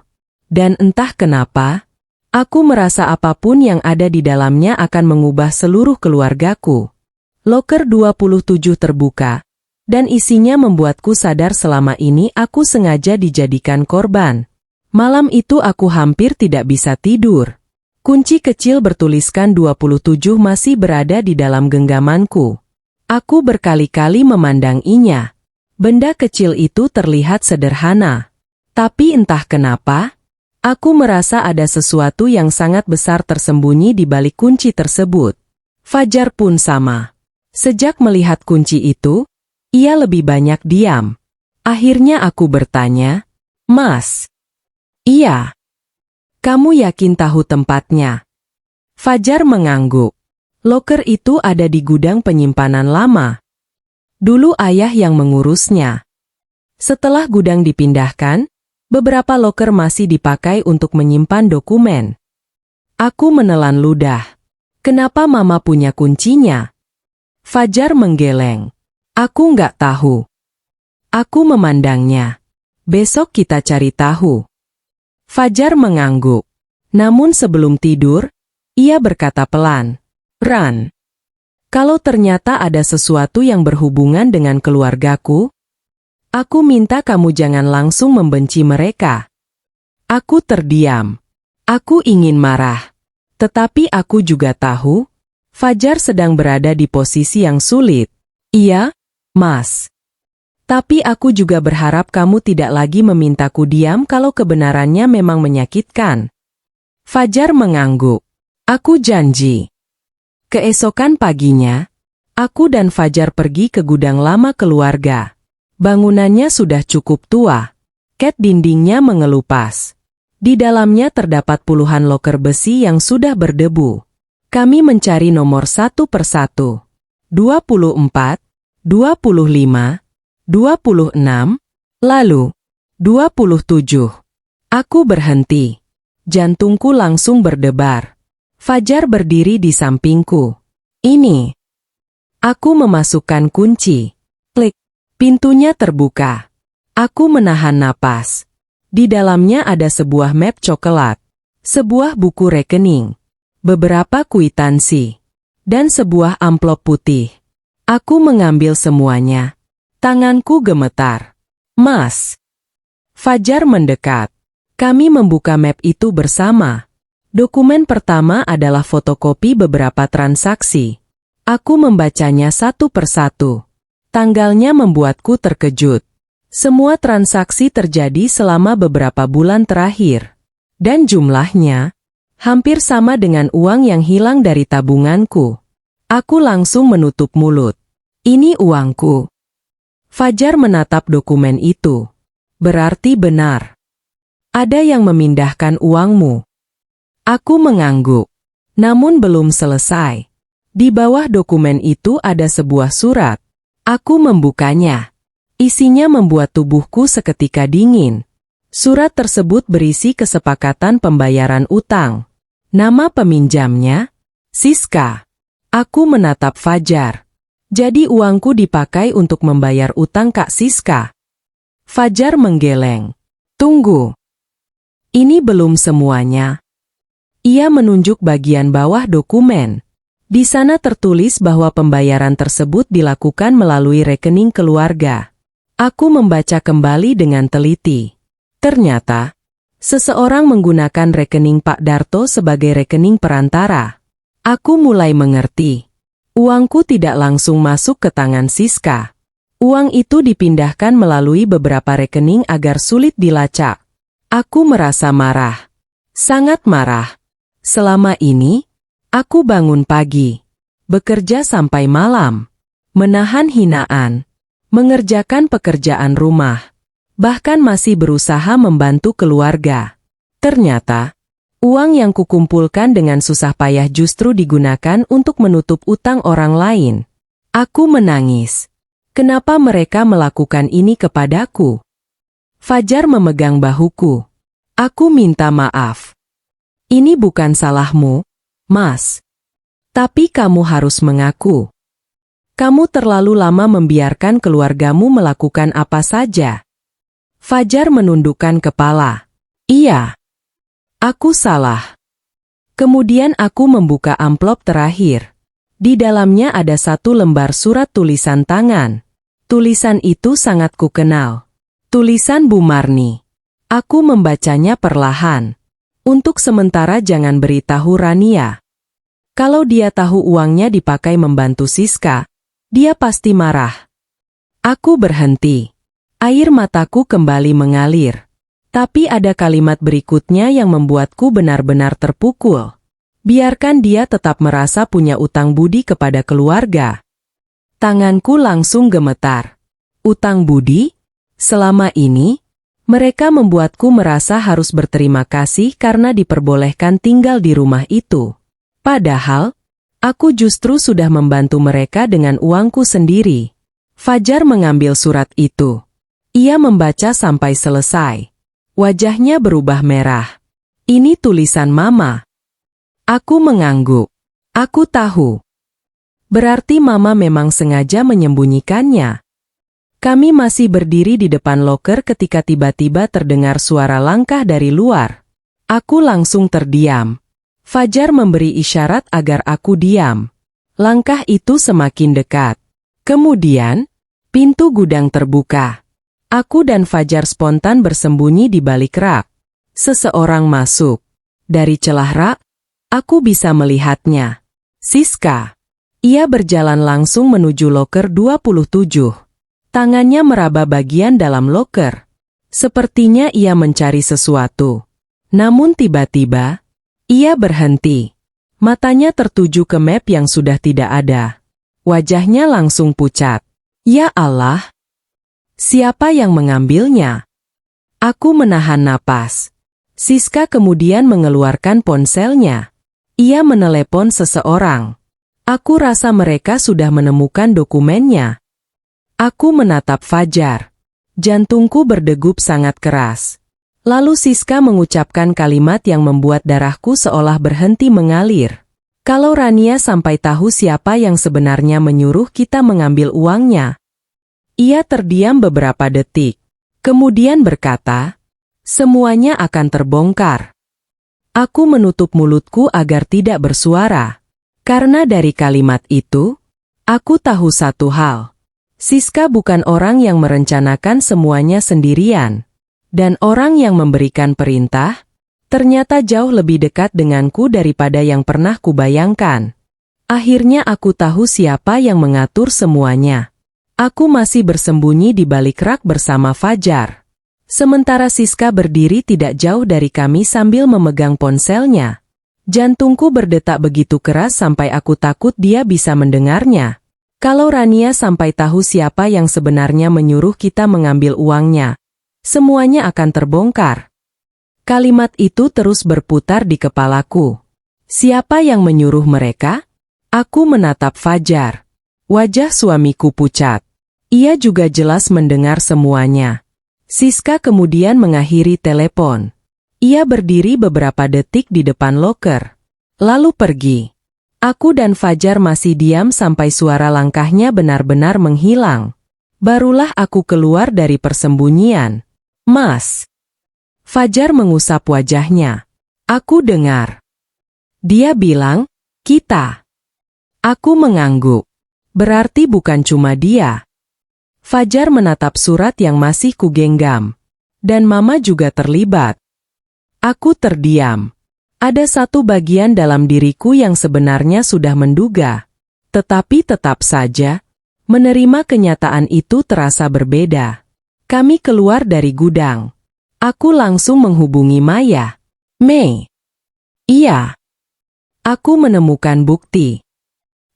Dan entah kenapa, aku merasa apapun yang ada di dalamnya akan mengubah seluruh keluargaku. Loker 27 terbuka. Dan isinya membuatku sadar selama ini aku sengaja dijadikan korban. Malam itu aku hampir tidak bisa tidur. Kunci kecil bertuliskan 27 masih berada di dalam genggamanku. Aku berkali-kali memandanginya. Benda kecil itu terlihat sederhana. Tapi entah kenapa, aku merasa ada sesuatu yang sangat besar tersembunyi di balik kunci tersebut. Fajar pun sama. Sejak melihat kunci itu, ia lebih banyak diam. Akhirnya aku bertanya, Mas. Iya. Kamu yakin tahu tempatnya? Fajar mengangguk. Loker itu ada di gudang penyimpanan lama. Dulu ayah yang mengurusnya. Setelah gudang dipindahkan, beberapa loker masih dipakai untuk menyimpan dokumen. Aku menelan ludah. Kenapa Mama punya kuncinya? Fajar menggeleng. Aku nggak tahu. Aku memandangnya. Besok kita cari tahu. Fajar mengangguk. Namun sebelum tidur, ia berkata pelan. Ran. Kalau ternyata ada sesuatu yang berhubungan dengan keluargaku, aku minta kamu jangan langsung membenci mereka. Aku terdiam. Aku ingin marah. Tetapi aku juga tahu, Fajar sedang berada di posisi yang sulit. Iya, Mas. Tapi aku juga berharap kamu tidak lagi memintaku diam kalau kebenarannya memang menyakitkan. Fajar mengangguk. Aku janji. Keesokan paginya, aku dan Fajar pergi ke gudang lama keluarga. Bangunannya sudah cukup tua. Cat dindingnya mengelupas. Di dalamnya terdapat puluhan loker besi yang sudah berdebu. Kami mencari nomor satu persatu. 24, 25, 26, lalu 27. Aku berhenti. Jantungku langsung berdebar. Fajar berdiri di sampingku. Ini. Aku memasukkan kunci. Klik. Pintunya terbuka. Aku menahan napas. Di dalamnya ada sebuah map coklat, sebuah buku rekening, beberapa kwitansi, dan sebuah amplop putih. Aku mengambil semuanya. Tanganku gemetar. Mas. Fajar mendekat. Kami membuka map itu bersama. Dokumen pertama adalah fotokopi beberapa transaksi. Aku membacanya satu persatu. Tanggalnya membuatku terkejut. Semua transaksi terjadi selama beberapa bulan terakhir. Dan jumlahnya hampir sama dengan uang yang hilang dari tabunganku. Aku langsung menutup mulut. Ini uangku. Fajar menatap dokumen itu. Berarti benar. Ada yang memindahkan uangmu. Aku mengangguk. Namun belum selesai. Di bawah dokumen itu ada sebuah surat. Aku membukanya. Isinya membuat tubuhku seketika dingin. Surat tersebut berisi kesepakatan pembayaran utang. Nama peminjamnya, Siska. Aku menatap Fajar. Jadi uangku dipakai untuk membayar utang Kak Siska. Fajar menggeleng. Tunggu. Ini belum semuanya. Ia menunjuk bagian bawah dokumen. Di sana tertulis bahwa pembayaran tersebut dilakukan melalui rekening keluarga. Aku membaca kembali dengan teliti. Ternyata, seseorang menggunakan rekening Pak Darto sebagai rekening perantara. Aku mulai mengerti. Uangku tidak langsung masuk ke tangan Siska. Uang itu dipindahkan melalui beberapa rekening agar sulit dilacak. Aku merasa marah. Sangat marah. Selama ini, aku bangun pagi, bekerja sampai malam, menahan hinaan, mengerjakan pekerjaan rumah, bahkan masih berusaha membantu keluarga. Ternyata, uang yang kukumpulkan dengan susah payah justru digunakan untuk menutup utang orang lain. Aku menangis. Kenapa mereka melakukan ini kepadaku? Fajar memegang bahuku. Aku minta maaf. Ini bukan salahmu, Mas. Tapi kamu harus mengaku. Kamu terlalu lama membiarkan keluargamu melakukan apa saja. Fajar menundukkan kepala. Iya. Aku salah. Kemudian aku membuka amplop terakhir. Di dalamnya ada satu lembar surat tulisan tangan. Tulisan itu sangat kukenal. Tulisan Bu Marni. Aku membacanya perlahan. Untuk sementara jangan beritahu Rania. Kalau dia tahu uangnya dipakai membantu Siska, dia pasti marah. Aku berhenti. Air mataku kembali mengalir. Tapi ada kalimat berikutnya yang membuatku benar-benar terpukul. Biarkan dia tetap merasa punya utang budi kepada keluarga. Tanganku langsung gemetar. Utang budi? Selama ini, mereka membuatku merasa harus berterima kasih karena diperbolehkan tinggal di rumah itu. Padahal, aku justru sudah membantu mereka dengan uangku sendiri. Fajar mengambil surat itu. Ia membaca sampai selesai. Wajahnya berubah merah. Ini tulisan Mama. Aku mengangguk. Aku tahu. Berarti Mama memang sengaja menyembunyikannya. Kami masih berdiri di depan loker ketika tiba-tiba terdengar suara langkah dari luar. Aku langsung terdiam. Fajar memberi isyarat agar aku diam. Langkah itu semakin dekat. Kemudian, pintu gudang terbuka. Aku dan Fajar spontan bersembunyi di balik rak. Seseorang masuk. Dari celah rak, aku bisa melihatnya. Siska. Ia berjalan langsung menuju loker 27. Tangannya meraba bagian dalam loker. Sepertinya ia mencari sesuatu. Namun tiba-tiba, ia berhenti. Matanya tertuju ke map yang sudah tidak ada. Wajahnya langsung pucat. Ya Allah! Siapa yang mengambilnya? Aku menahan napas. Siska kemudian mengeluarkan ponselnya. Ia menelepon seseorang. Aku rasa mereka sudah menemukan dokumennya. Aku menatap Fajar. Jantungku berdegup sangat keras. Lalu Siska mengucapkan kalimat yang membuat darahku seolah berhenti mengalir. Kalau Rania sampai tahu siapa yang sebenarnya menyuruh kita mengambil uangnya. Ia terdiam beberapa detik. Kemudian berkata, semuanya akan terbongkar. Aku menutup mulutku agar tidak bersuara. Karena dari kalimat itu, aku tahu satu hal. Siska bukan orang yang merencanakan semuanya sendirian. Dan orang yang memberikan perintah, ternyata jauh lebih dekat denganku daripada yang pernah kubayangkan. Akhirnya aku tahu siapa yang mengatur semuanya. Aku masih bersembunyi di balik rak bersama Fajar. Sementara Siska berdiri tidak jauh dari kami sambil memegang ponselnya. Jantungku berdetak begitu keras sampai aku takut dia bisa mendengarnya. Kalau Rania sampai tahu siapa yang sebenarnya menyuruh kita mengambil uangnya, semuanya akan terbongkar. Kalimat itu terus berputar di kepalaku. Siapa yang menyuruh mereka? Aku menatap Fajar. Wajah suamiku pucat. Ia juga jelas mendengar semuanya. Siska kemudian mengakhiri telepon. Ia berdiri beberapa detik di depan loker. Lalu pergi. Aku dan Fajar masih diam sampai suara langkahnya benar-benar menghilang. Barulah aku keluar dari persembunyian. Mas. Fajar mengusap wajahnya. Aku dengar. Dia bilang, kita. Aku mengangguk. Berarti bukan cuma dia. Fajar menatap surat yang masih kugenggam. Dan Mama juga terlibat. Aku terdiam. Ada satu bagian dalam diriku yang sebenarnya sudah menduga. Tetapi tetap saja, menerima kenyataan itu terasa berbeda. Kami keluar dari gudang. Aku langsung menghubungi Maya. Mei. Iya. Aku menemukan bukti.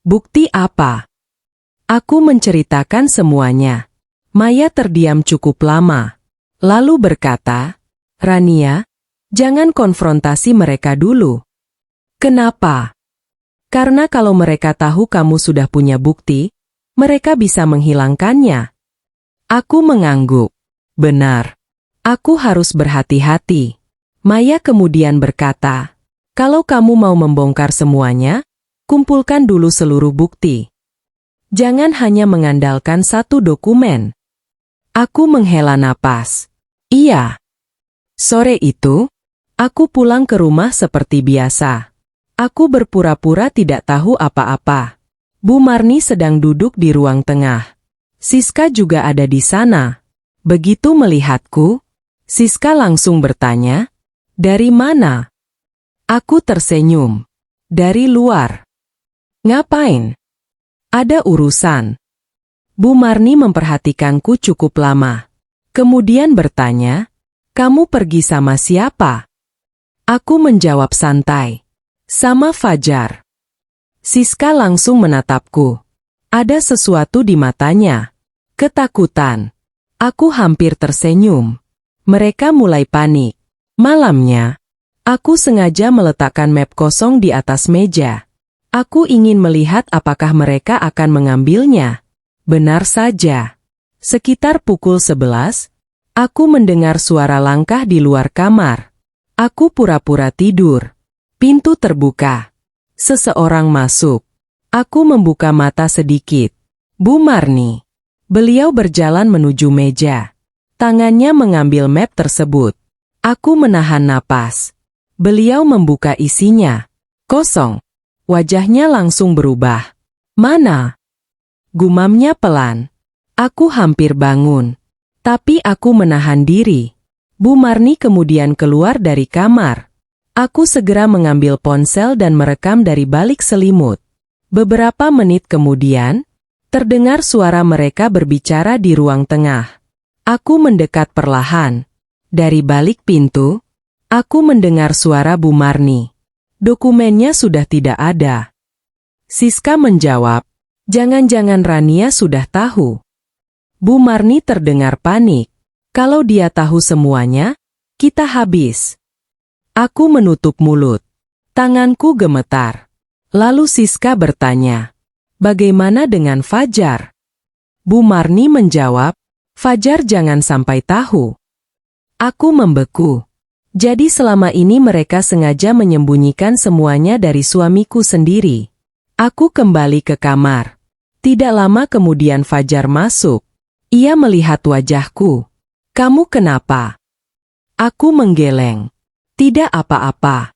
Bukti apa? Aku menceritakan semuanya. Maya terdiam cukup lama. Lalu berkata, Rania, jangan konfrontasi mereka dulu. Kenapa? Karena kalau mereka tahu kamu sudah punya bukti, mereka bisa menghilangkannya. Aku mengangguk. Benar. Aku harus berhati-hati. Maya kemudian berkata, kalau kamu mau membongkar semuanya, kumpulkan dulu seluruh bukti. Jangan hanya mengandalkan satu dokumen. Aku menghela napas. Iya. Sore itu, aku pulang ke rumah seperti biasa. Aku berpura-pura tidak tahu apa-apa. Bu Marni sedang duduk di ruang tengah. Siska juga ada di sana. Begitu melihatku, Siska langsung bertanya, dari mana? Aku tersenyum. Dari luar. Ngapain? Ada urusan. Bu Marni memperhatikanku cukup lama. Kemudian bertanya, kamu pergi sama siapa? Aku menjawab santai. Sama Fajar. Siska langsung menatapku. Ada sesuatu di matanya. Ketakutan. Aku hampir tersenyum. Mereka mulai panik. Malamnya, aku sengaja meletakkan map kosong di atas meja. Aku ingin melihat apakah mereka akan mengambilnya. Benar saja. Sekitar pukul 11, aku mendengar suara langkah di luar kamar. Aku pura-pura tidur. Pintu terbuka. Seseorang masuk. Aku membuka mata sedikit. Bu Marni. Beliau berjalan menuju meja. Tangannya mengambil map tersebut. Aku menahan napas. Beliau membuka isinya. Kosong. Wajahnya langsung berubah. Mana? Gumamnya pelan. Aku hampir bangun. Tapi aku menahan diri. Bu Marni kemudian keluar dari kamar. Aku segera mengambil ponsel dan merekam dari balik selimut. Beberapa menit kemudian, terdengar suara mereka berbicara di ruang tengah. Aku mendekat perlahan. Dari balik pintu, aku mendengar suara Bu Marni. Dokumennya sudah tidak ada. Siska menjawab, jangan-jangan Rania sudah tahu. Bu Marni terdengar panik. Kalau dia tahu semuanya, kita habis. Aku menutup mulut. Tanganku gemetar. Lalu Siska bertanya, bagaimana dengan Fajar? Bu Marni menjawab, Fajar jangan sampai tahu. Aku membeku. Jadi selama ini mereka sengaja menyembunyikan semuanya dari suamiku sendiri. Aku kembali ke kamar. Tidak lama kemudian Fajar masuk. Ia melihat wajahku. "Kamu kenapa?" Aku menggeleng. "Tidak apa-apa."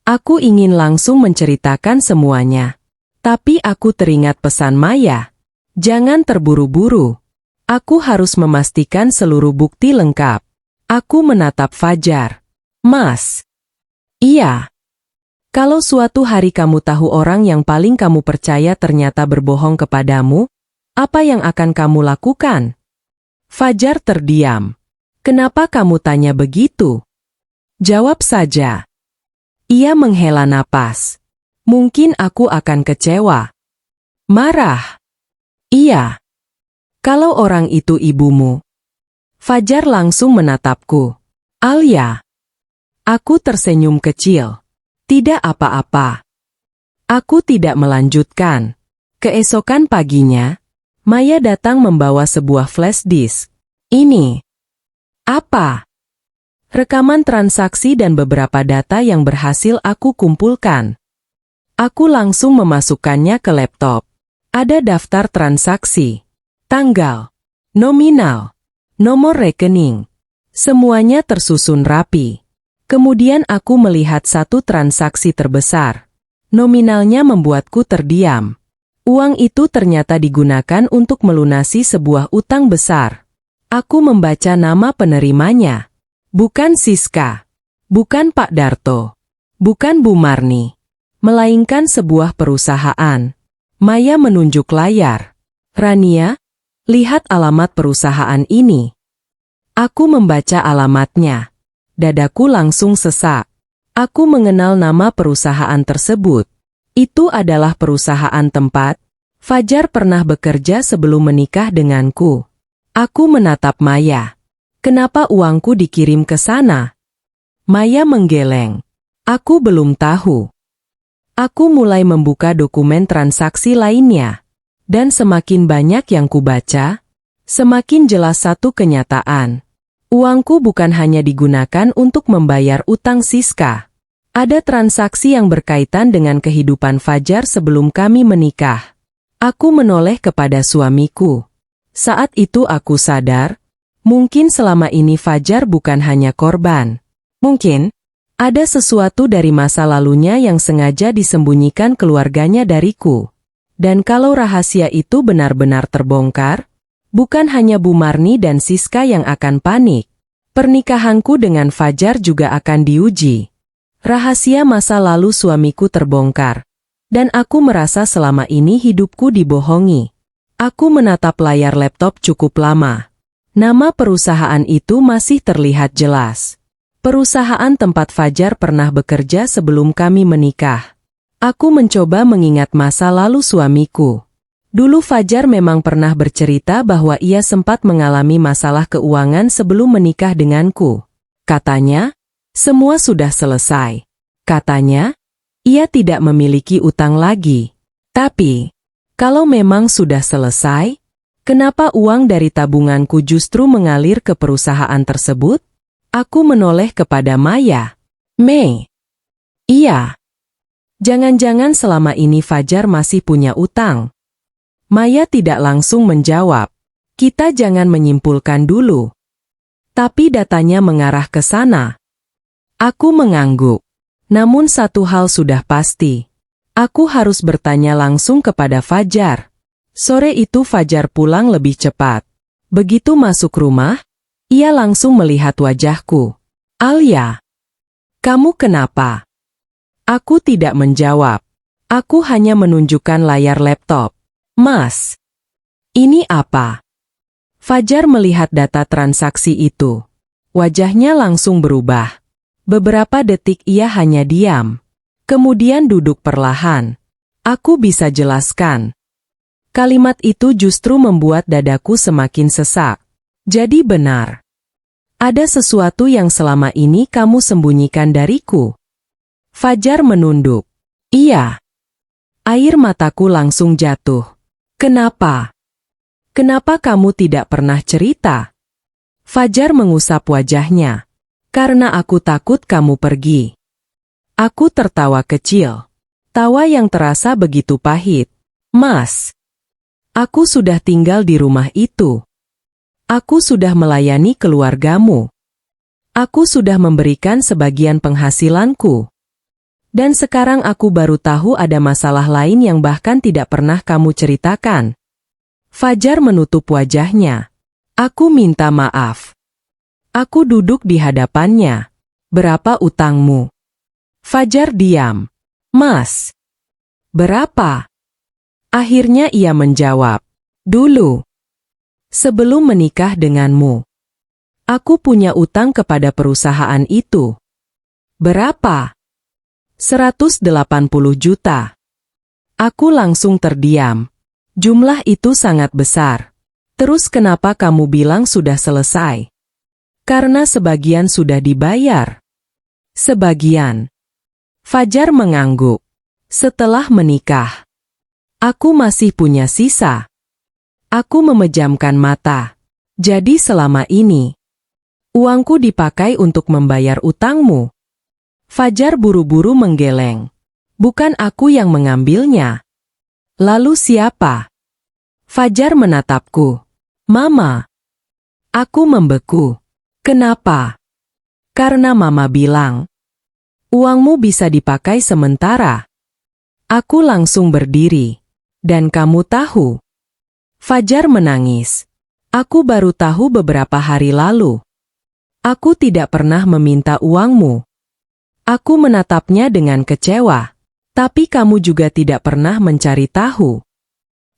Aku ingin langsung menceritakan semuanya. Tapi aku teringat pesan Maya. "Jangan terburu-buru. Aku harus memastikan seluruh bukti lengkap." Aku menatap Fajar. "Mas." "Iya. Kalau suatu hari kamu tahu orang yang paling kamu percaya ternyata berbohong kepadamu, apa yang akan kamu lakukan?" Fajar terdiam. "Kenapa kamu tanya begitu? Jawab saja." Ia menghela napas. "Mungkin aku akan kecewa. Marah." "Iya. Kalau orang itu ibumu." Fajar langsung menatapku. "Alia." Aku tersenyum kecil. "Tidak apa-apa." Aku tidak melanjutkan. Keesokan paginya, Maya datang membawa sebuah flash disk. "Ini apa?" "Rekaman transaksi dan beberapa data yang berhasil aku kumpulkan." Aku langsung memasukkannya ke laptop. Ada daftar transaksi, tanggal, nominal, nomor rekening. Semuanya tersusun rapi. Kemudian aku melihat satu transaksi terbesar. Nominalnya membuatku terdiam. Uang itu ternyata digunakan untuk melunasi sebuah utang besar. Aku membaca nama penerimanya. Bukan Siska. Bukan Pak Darto. Bukan Bu Marni. Melainkan sebuah perusahaan. Maya menunjuk layar. "Rania, lihat alamat perusahaan ini." Aku membaca alamatnya. Dadaku langsung sesak. Aku mengenal nama perusahaan tersebut. Itu adalah perusahaan tempat Fajar pernah bekerja sebelum menikah denganku. Aku menatap Maya. "Kenapa uangku dikirim ke sana?" Maya menggeleng. "Aku belum tahu." Aku mulai membuka dokumen transaksi lainnya. Dan semakin banyak yang kubaca, semakin jelas satu kenyataan. Uangku bukan hanya digunakan untuk membayar utang Siska. Ada transaksi yang berkaitan dengan kehidupan Fajar sebelum kami menikah. Aku menoleh kepada suamiku. Saat itu aku sadar, mungkin selama ini Fajar bukan hanya korban. Mungkin ada sesuatu dari masa lalunya yang sengaja disembunyikan keluarganya dariku. Dan kalau rahasia itu benar-benar terbongkar, bukan hanya Bu Marni dan Siska yang akan panik. Pernikahanku dengan Fajar juga akan diuji. Rahasia masa lalu suamiku terbongkar. Dan aku merasa selama ini hidupku dibohongi. Aku menatap layar laptop cukup lama. Nama perusahaan itu masih terlihat jelas. Perusahaan tempat Fajar pernah bekerja sebelum kami menikah. Aku mencoba mengingat masa lalu suamiku. Dulu Fajar memang pernah bercerita bahwa ia sempat mengalami masalah keuangan sebelum menikah denganku. Katanya, semua sudah selesai. Katanya, ia tidak memiliki utang lagi. Tapi, kalau memang sudah selesai, kenapa uang dari tabunganku justru mengalir ke perusahaan tersebut? Aku menoleh kepada Maya. "Mei." "Iya. Jangan-jangan selama ini Fajar masih punya utang." Maya tidak langsung menjawab. "Kita jangan menyimpulkan dulu. Tapi datanya mengarah ke sana." Aku mengangguk. Namun satu hal sudah pasti. Aku harus bertanya langsung kepada Fajar. Sore itu Fajar pulang lebih cepat. Begitu masuk rumah, ia langsung melihat wajahku. "Alia, kamu kenapa?" Aku tidak menjawab. Aku hanya menunjukkan layar laptop. "Mas, ini apa?" Fajar melihat data transaksi itu. Wajahnya langsung berubah. Beberapa detik ia hanya diam. Kemudian duduk perlahan. Aku bisa jelaskan. Kalimat itu justru membuat dadaku semakin sesak. "Jadi benar. Ada sesuatu yang selama ini kamu sembunyikan dariku." Fajar menunduk. "Iya." Air mataku langsung jatuh. "Kenapa? Kenapa kamu tidak pernah cerita?" Fajar mengusap wajahnya. Karena aku takut kamu pergi. Aku tertawa kecil. Tawa yang terasa begitu pahit. Mas, aku sudah tinggal di rumah itu. Aku sudah melayani keluargamu. Aku sudah memberikan sebagian penghasilanku. Dan sekarang aku baru tahu ada masalah lain yang bahkan tidak pernah kamu ceritakan. Fajar menutup wajahnya. Aku minta maaf. Aku duduk di hadapannya. Berapa utangmu? Fajar diam. Mas. Berapa? Akhirnya ia menjawab. Dulu. Sebelum menikah denganmu. Aku punya utang kepada perusahaan itu. Berapa? 180 juta. Aku langsung terdiam. Jumlah itu sangat besar. Terus kenapa kamu bilang sudah selesai? Karena sebagian sudah dibayar. Sebagian. Fajar mengangguk. Setelah menikah. Aku masih punya sisa. Aku memejamkan mata. Jadi selama ini, uangku dipakai untuk membayar utangmu. Fajar buru-buru menggeleng. Bukan aku yang mengambilnya. Lalu siapa? Fajar menatapku. Mama. Aku membeku. Kenapa? Karena Mama bilang, uangmu bisa dipakai sementara. Aku langsung berdiri. Dan kamu tahu? Fajar menangis. Aku baru tahu beberapa hari lalu. Aku tidak pernah meminta uangmu. Aku menatapnya dengan kecewa. Tapi kamu juga tidak pernah mencari tahu.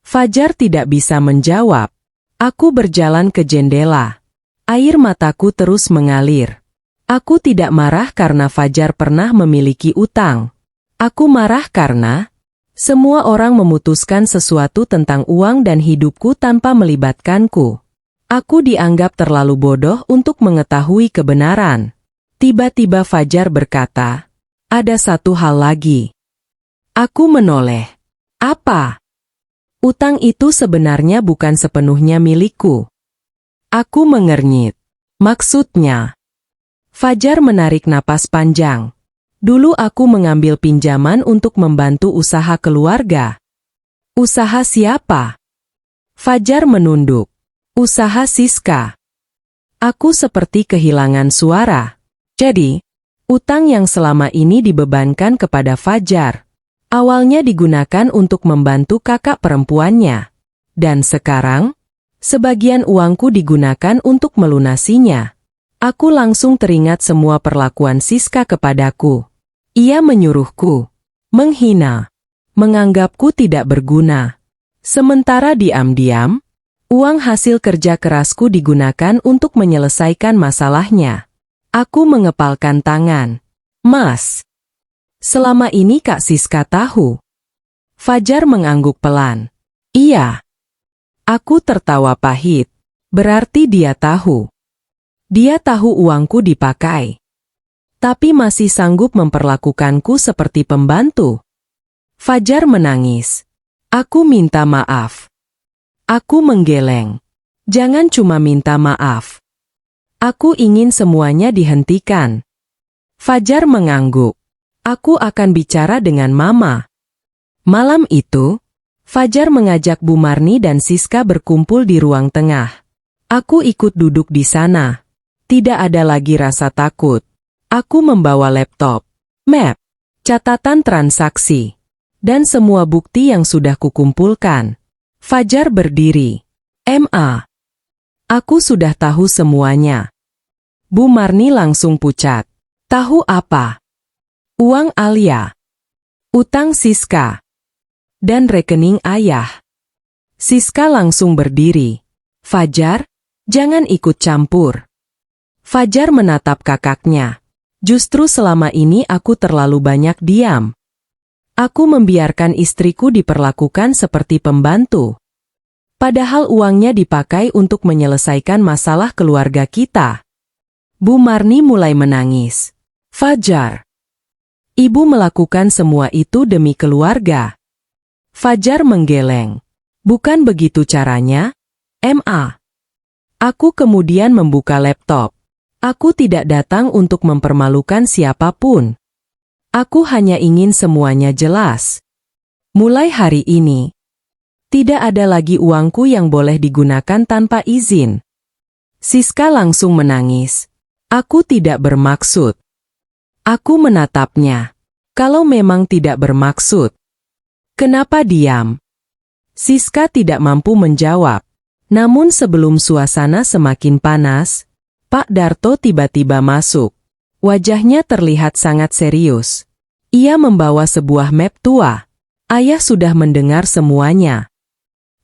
Fajar tidak bisa menjawab. Aku berjalan ke jendela. Air mataku terus mengalir. Aku tidak marah karena Fajar pernah memiliki utang. Aku marah karena semua orang memutuskan sesuatu tentang uang dan hidupku tanpa melibatkanku. Aku dianggap terlalu bodoh untuk mengetahui kebenaran. Tiba-tiba Fajar berkata, ada satu hal lagi. Aku menoleh. Apa? Utang itu sebenarnya bukan sepenuhnya milikku. Aku mengernyit. Maksudnya? Fajar menarik napas panjang. Dulu aku mengambil pinjaman untuk membantu usaha keluarga. Usaha siapa? Fajar menunduk. Usaha Siska. Aku seperti kehilangan suara. Jadi, utang yang selama ini dibebankan kepada Fajar, awalnya digunakan untuk membantu kakak perempuannya. Dan sekarang, sebagian uangku digunakan untuk melunasinya. Aku langsung teringat semua perlakuan Siska kepadaku. Ia menyuruhku, menghina, menganggapku tidak berguna. Sementara diam-diam, uang hasil kerja kerasku digunakan untuk menyelesaikan masalahnya. Aku mengepalkan tangan. Mas, selama ini Kak Siska tahu. Fajar mengangguk pelan. Iya. Aku tertawa pahit. Berarti dia tahu. Dia tahu uangku dipakai. Tapi masih sanggup memperlakukanku seperti pembantu. Fajar menangis. Aku minta maaf. Aku menggeleng. Jangan cuma minta maaf. Aku ingin semuanya dihentikan. Fajar mengangguk. Aku akan bicara dengan Mama. Malam itu, Fajar mengajak Bu Marni dan Siska berkumpul di ruang tengah. Aku ikut duduk di sana. Tidak ada lagi rasa takut. Aku membawa laptop, map, catatan transaksi, dan semua bukti yang sudah kukumpulkan. Fajar berdiri. Ma. Aku sudah tahu semuanya. Bu Marni langsung pucat. Tahu apa? Uang Alia. Utang Siska. Dan rekening ayah. Siska langsung berdiri. Fajar, jangan ikut campur. Fajar menatap kakaknya. Justru selama ini aku terlalu banyak diam. Aku membiarkan istriku diperlakukan seperti pembantu. Padahal uangnya dipakai untuk menyelesaikan masalah keluarga kita. Bu Marni mulai menangis. Fajar. Ibu melakukan semua itu demi keluarga. Fajar menggeleng. Bukan begitu caranya, Ma. Aku kemudian membuka laptop. Aku tidak datang untuk mempermalukan siapapun. Aku hanya ingin semuanya jelas. Mulai hari ini, tidak ada lagi uangku yang boleh digunakan tanpa izin. Siska langsung menangis. Aku tidak bermaksud. Aku menatapnya. Kalau memang tidak bermaksud, kenapa diam? Siska tidak mampu menjawab. Namun sebelum suasana semakin panas, Pak Darto tiba-tiba masuk. Wajahnya terlihat sangat serius. Ia membawa sebuah map tua. Ayah sudah mendengar semuanya.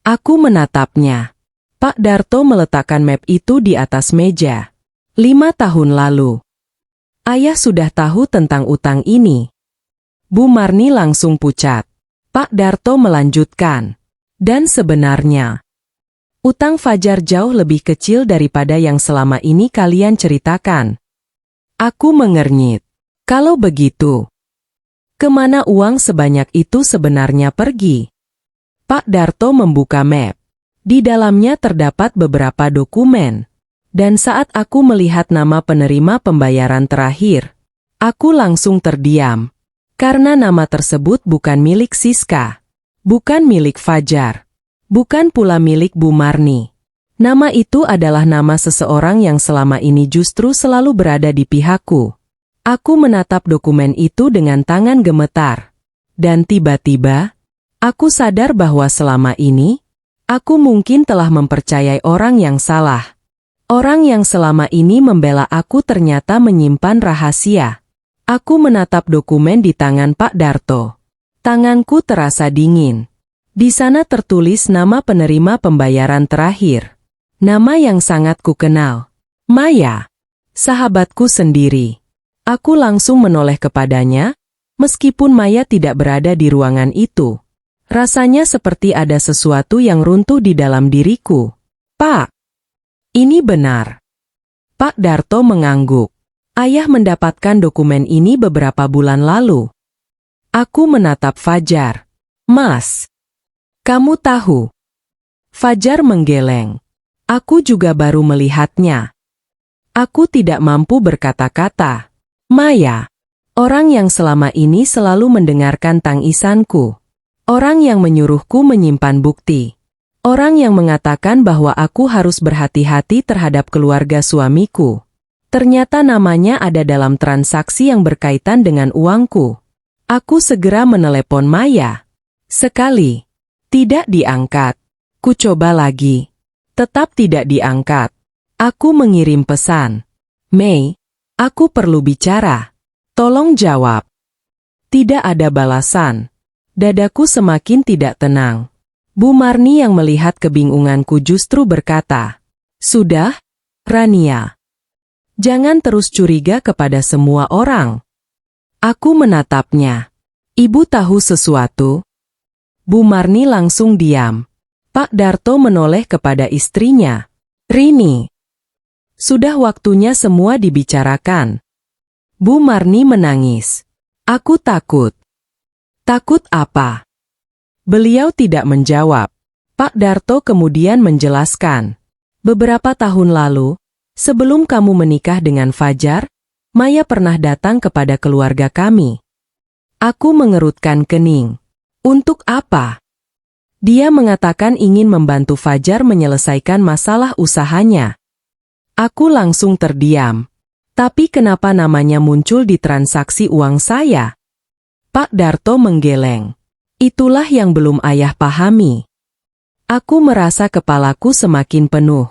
Aku menatapnya. Pak Darto meletakkan map itu di atas meja. 5 tahun lalu. Ayah sudah tahu tentang utang ini. Bu Marni langsung pucat. Pak Darto melanjutkan. Dan sebenarnya, utang Fajar jauh lebih kecil daripada yang selama ini kalian ceritakan. Aku mengernyit. Kalau begitu, kemana uang sebanyak itu sebenarnya pergi? Pak Darto membuka map. Di dalamnya terdapat beberapa dokumen. Dan saat aku melihat nama penerima pembayaran terakhir, aku langsung terdiam. Karena nama tersebut bukan milik Siska. Bukan milik Fajar. Bukan pula milik Bu Marni. Nama itu adalah nama seseorang yang selama ini justru selalu berada di pihakku. Aku menatap dokumen itu dengan tangan gemetar. Dan tiba-tiba, aku sadar bahwa selama ini, aku mungkin telah mempercayai orang yang salah. Orang yang selama ini membela aku ternyata menyimpan rahasia. Aku menatap dokumen di tangan Pak Darto. Tanganku terasa dingin. Di sana tertulis nama penerima pembayaran terakhir. Nama yang sangat kukenal. Maya. Sahabatku sendiri. Aku langsung menoleh kepadanya, meskipun Maya tidak berada di ruangan itu. Rasanya seperti ada sesuatu yang runtuh di dalam diriku. Pak. Ini benar. Pak Darto mengangguk. Ayah mendapatkan dokumen ini beberapa bulan lalu. Aku menatap Fajar. Mas, kamu tahu? Fajar menggeleng. Aku juga baru melihatnya. Aku tidak mampu berkata-kata. Maya, orang yang selama ini selalu mendengarkan tangisanku. Orang yang menyuruhku menyimpan bukti. Orang yang mengatakan bahwa aku harus berhati-hati terhadap keluarga suamiku. Ternyata namanya ada dalam transaksi yang berkaitan dengan uangku. Aku segera menelepon Maya. Sekali. Tidak diangkat. Ku coba lagi. Tetap tidak diangkat. Aku mengirim pesan. Mei, aku perlu bicara. Tolong jawab. Tidak ada balasan. Dadaku semakin tidak tenang. Bu Marni yang melihat kebingunganku justru berkata, "Sudah, Rania. Jangan terus curiga kepada semua orang." Aku menatapnya. Ibu tahu sesuatu? Bu Marni langsung diam. Pak Darto menoleh kepada istrinya. Rini. Sudah waktunya semua dibicarakan. Bu Marni menangis. Aku takut. Takut apa? Beliau tidak menjawab. Pak Darto kemudian menjelaskan. Beberapa tahun lalu, sebelum kamu menikah dengan Fajar, Maya pernah datang kepada keluarga kami. Aku mengerutkan kening. Untuk apa? Dia mengatakan ingin membantu Fajar menyelesaikan masalah usahanya. Aku langsung terdiam. Tapi kenapa namanya muncul di transaksi uang saya? Pak Darto menggeleng. Itulah yang belum ayah pahami. Aku merasa kepalaku semakin penuh.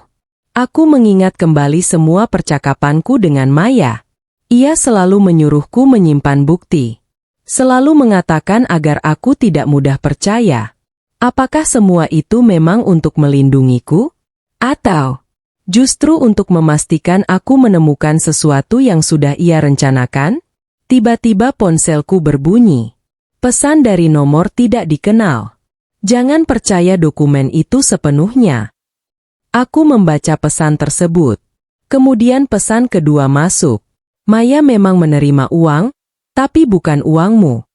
Aku mengingat kembali semua percakapanku dengan Maya. Ia selalu menyuruhku menyimpan bukti. Selalu mengatakan agar aku tidak mudah percaya. Apakah semua itu memang untuk melindungiku? Atau justru untuk memastikan aku menemukan sesuatu yang sudah ia rencanakan? Tiba-tiba ponselku berbunyi. Pesan dari nomor tidak dikenal. Jangan percaya dokumen itu sepenuhnya. Aku membaca pesan tersebut. Kemudian pesan kedua masuk. Maya memang menerima uang, tapi bukan uangmu.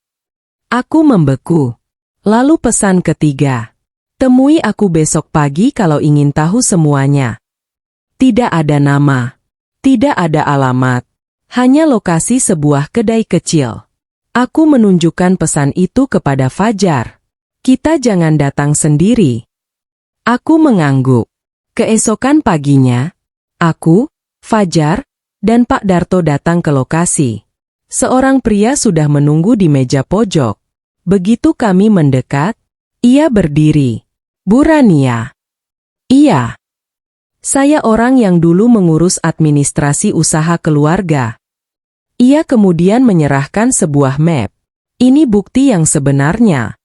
Aku membeku. Lalu pesan ketiga. Temui aku besok pagi kalau ingin tahu semuanya. Tidak ada nama. Tidak ada alamat. Hanya lokasi sebuah kedai kecil. Aku menunjukkan pesan itu kepada Fajar. Kita jangan datang sendiri. Aku mengangguk. Keesokan paginya, aku, Fajar, dan Pak Darto datang ke lokasi. Seorang pria sudah menunggu di meja pojok. Begitu kami mendekat, ia berdiri. Bu Rania. Iya. Saya orang yang dulu mengurus administrasi usaha keluarga. Ia kemudian menyerahkan sebuah map. Ini bukti yang sebenarnya.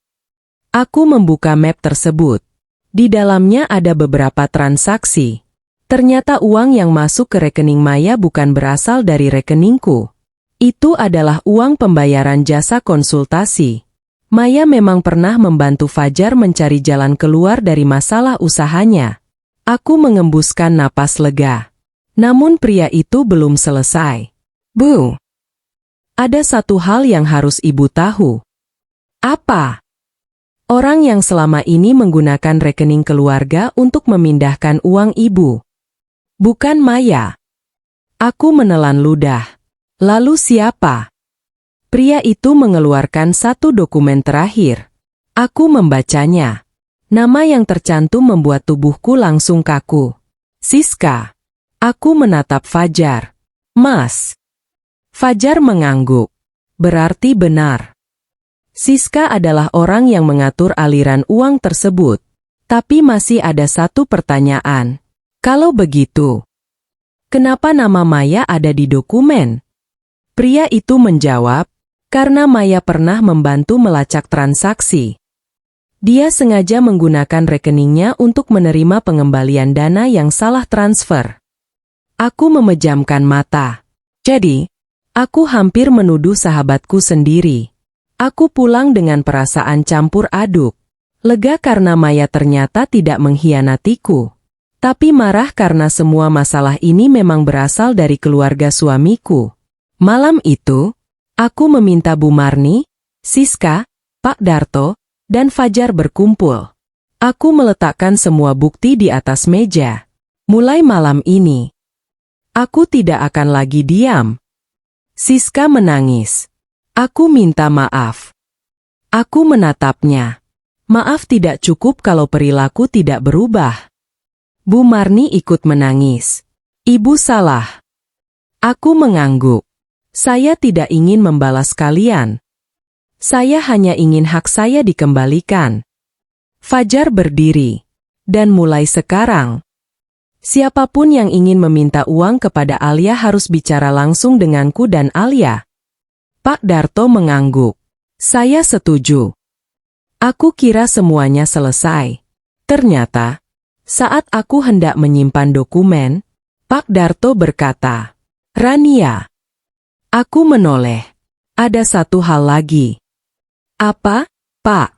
Aku membuka map tersebut. Di dalamnya ada beberapa transaksi. Ternyata uang yang masuk ke rekening Maya bukan berasal dari rekeningku. Itu adalah uang pembayaran jasa konsultasi. Maya memang pernah membantu Fajar mencari jalan keluar dari masalah usahanya. Aku mengembuskan napas lega. Namun pria itu belum selesai. Bu, ada satu hal yang harus ibu tahu. Apa? Orang yang selama ini menggunakan rekening keluarga untuk memindahkan uang ibu. Bukan Maya. Aku menelan ludah. Lalu siapa? Pria itu mengeluarkan satu dokumen terakhir. Aku membacanya. Nama yang tercantum membuat tubuhku langsung kaku. Siska. Aku menatap Fajar. Mas. Fajar mengangguk. Berarti benar. Siska adalah orang yang mengatur aliran uang tersebut. Tapi masih ada satu pertanyaan. Kalau begitu, kenapa nama Maya ada di dokumen? Pria itu menjawab, karena Maya pernah membantu melacak transaksi. Dia sengaja menggunakan rekeningnya untuk menerima pengembalian dana yang salah transfer. Aku memejamkan mata. Jadi, aku hampir menuduh sahabatku sendiri. Aku pulang dengan perasaan campur aduk. Lega karena Maya ternyata tidak mengkhianatiku. Tapi marah karena semua masalah ini memang berasal dari keluarga suamiku. Malam itu, aku meminta Bu Marni, Siska, Pak Darto, dan Fajar berkumpul. Aku meletakkan semua bukti di atas meja. Mulai malam ini, aku tidak akan lagi diam. Siska menangis. Aku minta maaf. Aku menatapnya. Maaf tidak cukup kalau perilaku tidak berubah. Bu Marni ikut menangis. Ibu salah. Aku mengangguk. Saya tidak ingin membalas kalian. Saya hanya ingin hak saya dikembalikan. Fajar berdiri. Dan mulai sekarang, siapapun yang ingin meminta uang kepada Alia harus bicara langsung denganku dan Alia. Pak Darto mengangguk. Saya setuju. Aku kira semuanya selesai. Ternyata, saat aku hendak menyimpan dokumen, Pak Darto berkata, Rania. Aku menoleh. Ada satu hal lagi. Apa, Pak?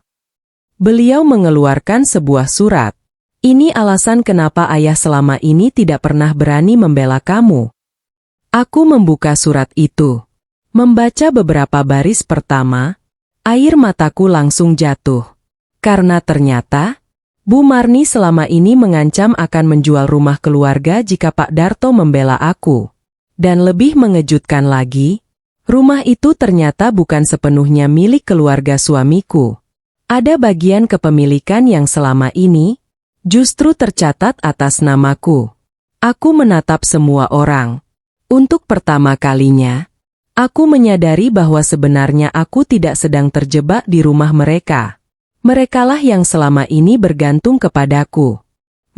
Beliau mengeluarkan sebuah surat. Ini alasan kenapa ayah selama ini tidak pernah berani membela kamu. Aku membuka surat itu. Membaca beberapa baris pertama, air mataku langsung jatuh. Karena ternyata, Bu Marni selama ini mengancam akan menjual rumah keluarga jika Pak Darto membela aku. Dan lebih mengejutkan lagi, rumah itu ternyata bukan sepenuhnya milik keluarga suamiku. Ada bagian kepemilikan yang selama ini justru tercatat atas namaku. Aku menatap semua orang. Untuk pertama kalinya, aku menyadari bahwa sebenarnya aku tidak sedang terjebak di rumah mereka. Merekalah yang selama ini bergantung kepadaku.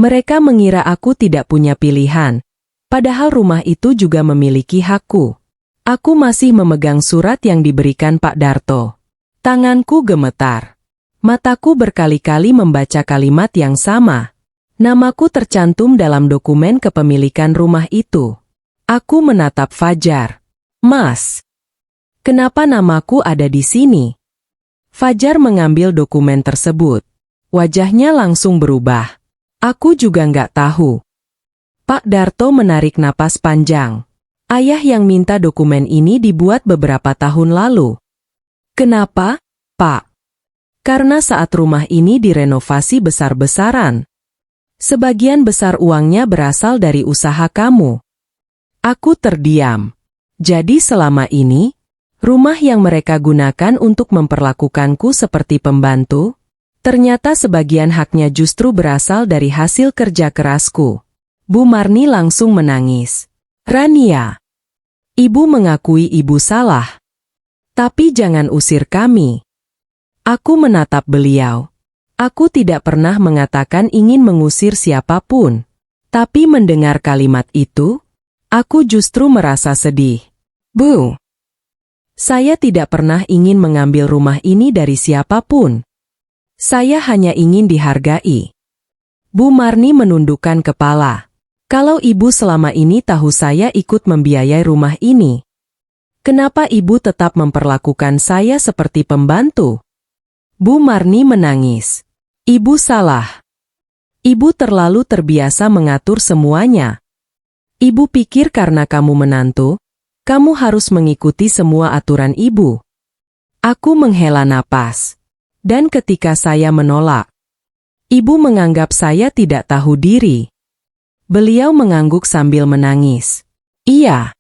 Mereka mengira aku tidak punya pilihan. Padahal rumah itu juga memiliki hakku. Aku masih memegang surat yang diberikan Pak Darto. Tanganku gemetar. Mataku berkali-kali membaca kalimat yang sama. Namaku tercantum dalam dokumen kepemilikan rumah itu. Aku menatap Fajar. Mas, kenapa namaku ada di sini? Fajar mengambil dokumen tersebut. Wajahnya langsung berubah. Aku juga nggak tahu. Pak Darto menarik napas panjang. Ayah yang minta dokumen ini dibuat beberapa tahun lalu. Kenapa, Pak? Karena saat rumah ini direnovasi besar-besaran. Sebagian besar uangnya berasal dari usaha kamu. Aku terdiam. Jadi selama ini, rumah yang mereka gunakan untuk memperlakukanku seperti pembantu, ternyata sebagian haknya justru berasal dari hasil kerja kerasku. Bu Marni langsung menangis. Rania, ibu mengakui ibu salah. Tapi jangan usir kami. Aku menatap beliau. Aku tidak pernah mengatakan ingin mengusir siapapun. Tapi mendengar kalimat itu, aku justru merasa sedih. Bu, saya tidak pernah ingin mengambil rumah ini dari siapapun. Saya hanya ingin dihargai. Bu Marni menundukkan kepala. Kalau ibu selama ini tahu saya ikut membiayai rumah ini, kenapa ibu tetap memperlakukan saya seperti pembantu? Bu Marni menangis. Ibu salah. Ibu terlalu terbiasa mengatur semuanya. Ibu pikir karena kamu menantu, kamu harus mengikuti semua aturan ibu. Aku menghela napas. Dan ketika saya menolak, ibu menganggap saya tidak tahu diri. Beliau mengangguk sambil menangis. Iya.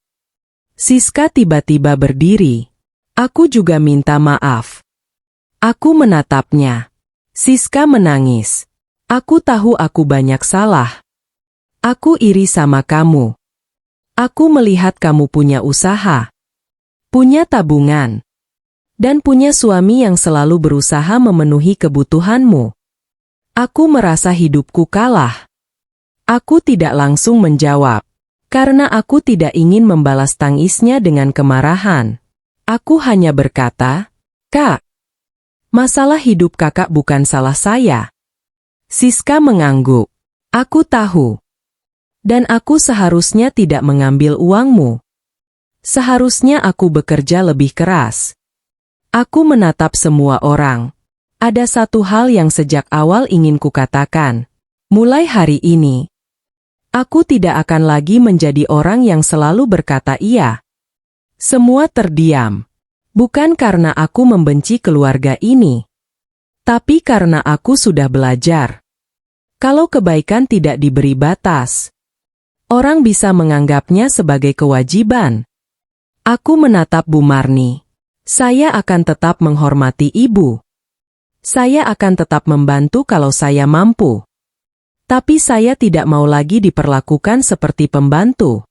Siska tiba-tiba berdiri. Aku juga minta maaf. Aku menatapnya. Siska menangis. Aku tahu aku banyak salah. Aku iri sama kamu. Aku melihat kamu punya usaha, punya tabungan, dan punya suami yang selalu berusaha memenuhi kebutuhanmu. Aku merasa hidupku kalah. Aku tidak langsung menjawab, karena aku tidak ingin membalas tangisnya dengan kemarahan. Aku hanya berkata, Kak, masalah hidup kakak bukan salah saya. Siska mengangguk. Aku tahu. Dan aku seharusnya tidak mengambil uangmu. Seharusnya aku bekerja lebih keras. Aku menatap semua orang. Ada satu hal yang sejak awal ingin kukatakan. Mulai hari ini, aku tidak akan lagi menjadi orang yang selalu berkata iya. Semua terdiam. Bukan karena aku membenci keluarga ini, tapi karena aku sudah belajar. Kalau kebaikan tidak diberi batas, orang bisa menganggapnya sebagai kewajiban. Aku menatap Bu Marni. Saya akan tetap menghormati ibu. Saya akan tetap membantu kalau saya mampu. Tapi saya tidak mau lagi diperlakukan seperti pembantu.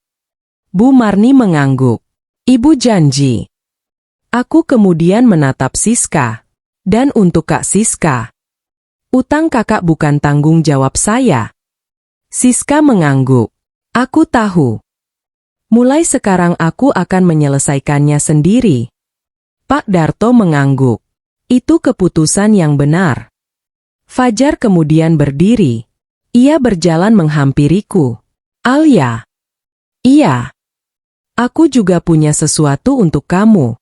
Bu Marni mengangguk. Ibu janji. Aku kemudian menatap Siska. Dan untuk Kak Siska, utang kakak bukan tanggung jawab saya. Siska mengangguk. Aku tahu. Mulai sekarang aku akan menyelesaikannya sendiri. Pak Darto mengangguk. Itu keputusan yang benar. Fajar kemudian berdiri. Ia berjalan menghampiriku. Alia. Iya. Aku juga punya sesuatu untuk kamu.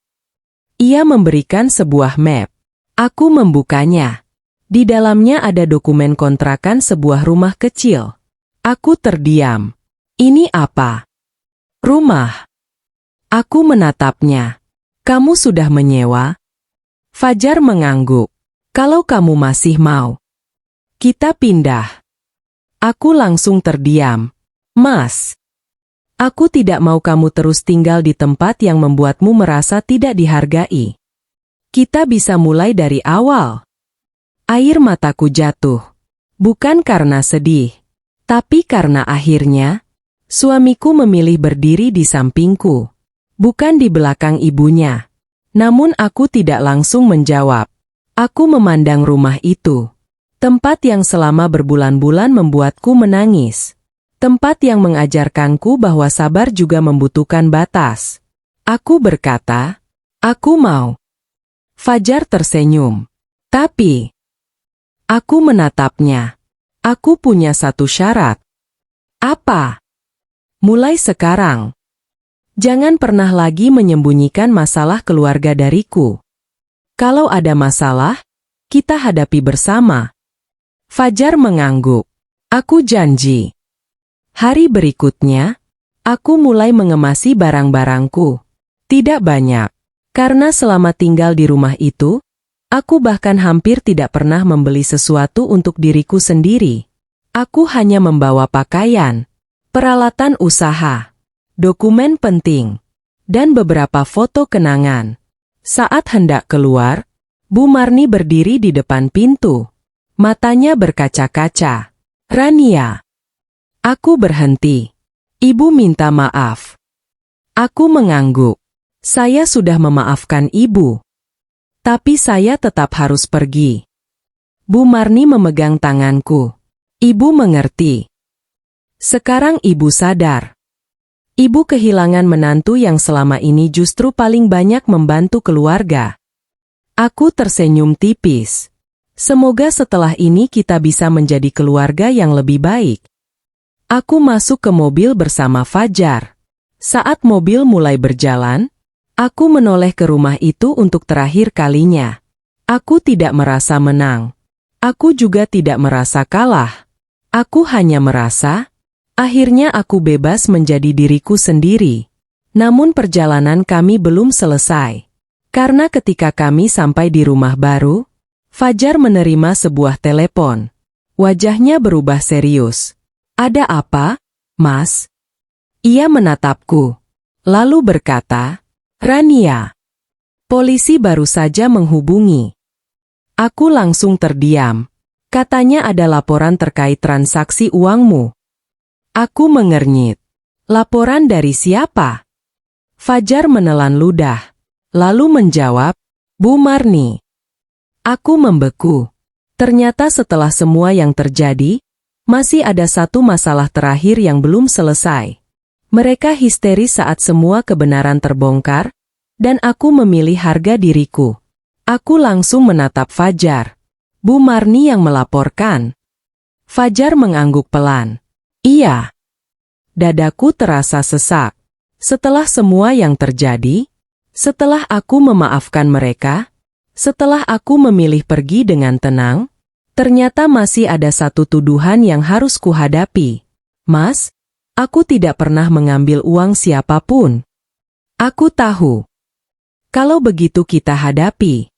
Ia memberikan sebuah map. Aku membukanya. Di dalamnya ada dokumen kontrakan sebuah rumah kecil. Aku terdiam. Ini apa? Rumah. Aku menatapnya. Kamu sudah menyewa? Fajar mengangguk. Kalau kamu masih mau, kita pindah. Aku langsung terdiam. Mas, aku tidak mau kamu terus tinggal di tempat yang membuatmu merasa tidak dihargai. Kita bisa mulai dari awal. Air mataku jatuh. Bukan karena sedih, tapi karena akhirnya, suamiku memilih berdiri di sampingku. Bukan di belakang ibunya. Namun aku tidak langsung menjawab. Aku memandang rumah itu. Tempat yang selama berbulan-bulan membuatku menangis. Tempat yang mengajarkanku bahwa sabar juga membutuhkan batas. Aku berkata, aku mau. Fajar tersenyum. Tapi, aku menatapnya. Aku punya satu syarat. Apa? Mulai sekarang, jangan pernah lagi menyembunyikan masalah keluarga dariku. Kalau ada masalah, kita hadapi bersama. Fajar mengangguk. Aku janji. Hari berikutnya, aku mulai mengemasi barang-barangku. Tidak banyak. Karena selama tinggal di rumah itu, aku bahkan hampir tidak pernah membeli sesuatu untuk diriku sendiri. Aku hanya membawa pakaian, peralatan usaha, dokumen penting, dan beberapa foto kenangan. Saat hendak keluar, Bu Marni berdiri di depan pintu. Matanya berkaca-kaca. "Rania." Aku berhenti. "Ibu minta maaf." Aku mengangguk. Saya sudah memaafkan ibu. Tapi saya tetap harus pergi. Bu Marni memegang tanganku. "Ibu mengerti. Sekarang ibu sadar. Ibu kehilangan menantu yang selama ini justru paling banyak membantu keluarga." Aku tersenyum tipis. Semoga setelah ini kita bisa menjadi keluarga yang lebih baik. Aku masuk ke mobil bersama Fajar. Saat mobil mulai berjalan, aku menoleh ke rumah itu untuk terakhir kalinya. Aku tidak merasa menang. Aku juga tidak merasa kalah. Aku hanya merasa, akhirnya aku bebas menjadi diriku sendiri. Namun perjalanan kami belum selesai. Karena ketika kami sampai di rumah baru, Fajar menerima sebuah telepon. Wajahnya berubah serius. "Ada apa, Mas?" Ia menatapku, lalu berkata, "Rania, polisi baru saja menghubungi." Aku langsung terdiam. Katanya ada laporan terkait transaksi uangmu. Aku mengernyit. "Laporan dari siapa?" Fajar menelan ludah, lalu menjawab, "Bu Marni." Aku membeku. Ternyata setelah semua yang terjadi, masih ada satu masalah terakhir yang belum selesai. Mereka histeris saat semua kebenaran terbongkar, dan aku memilih harga diriku. Aku langsung menatap Fajar. "Bu Marni yang melaporkan?" Fajar mengangguk pelan. "Iya." Dadaku terasa sesak. Setelah semua yang terjadi, setelah aku memaafkan mereka, setelah aku memilih pergi dengan tenang, ternyata masih ada satu tuduhan yang harus kuhadapi. "Mas, aku tidak pernah mengambil uang siapapun." Aku tahu. Kalau begitu kita hadapi.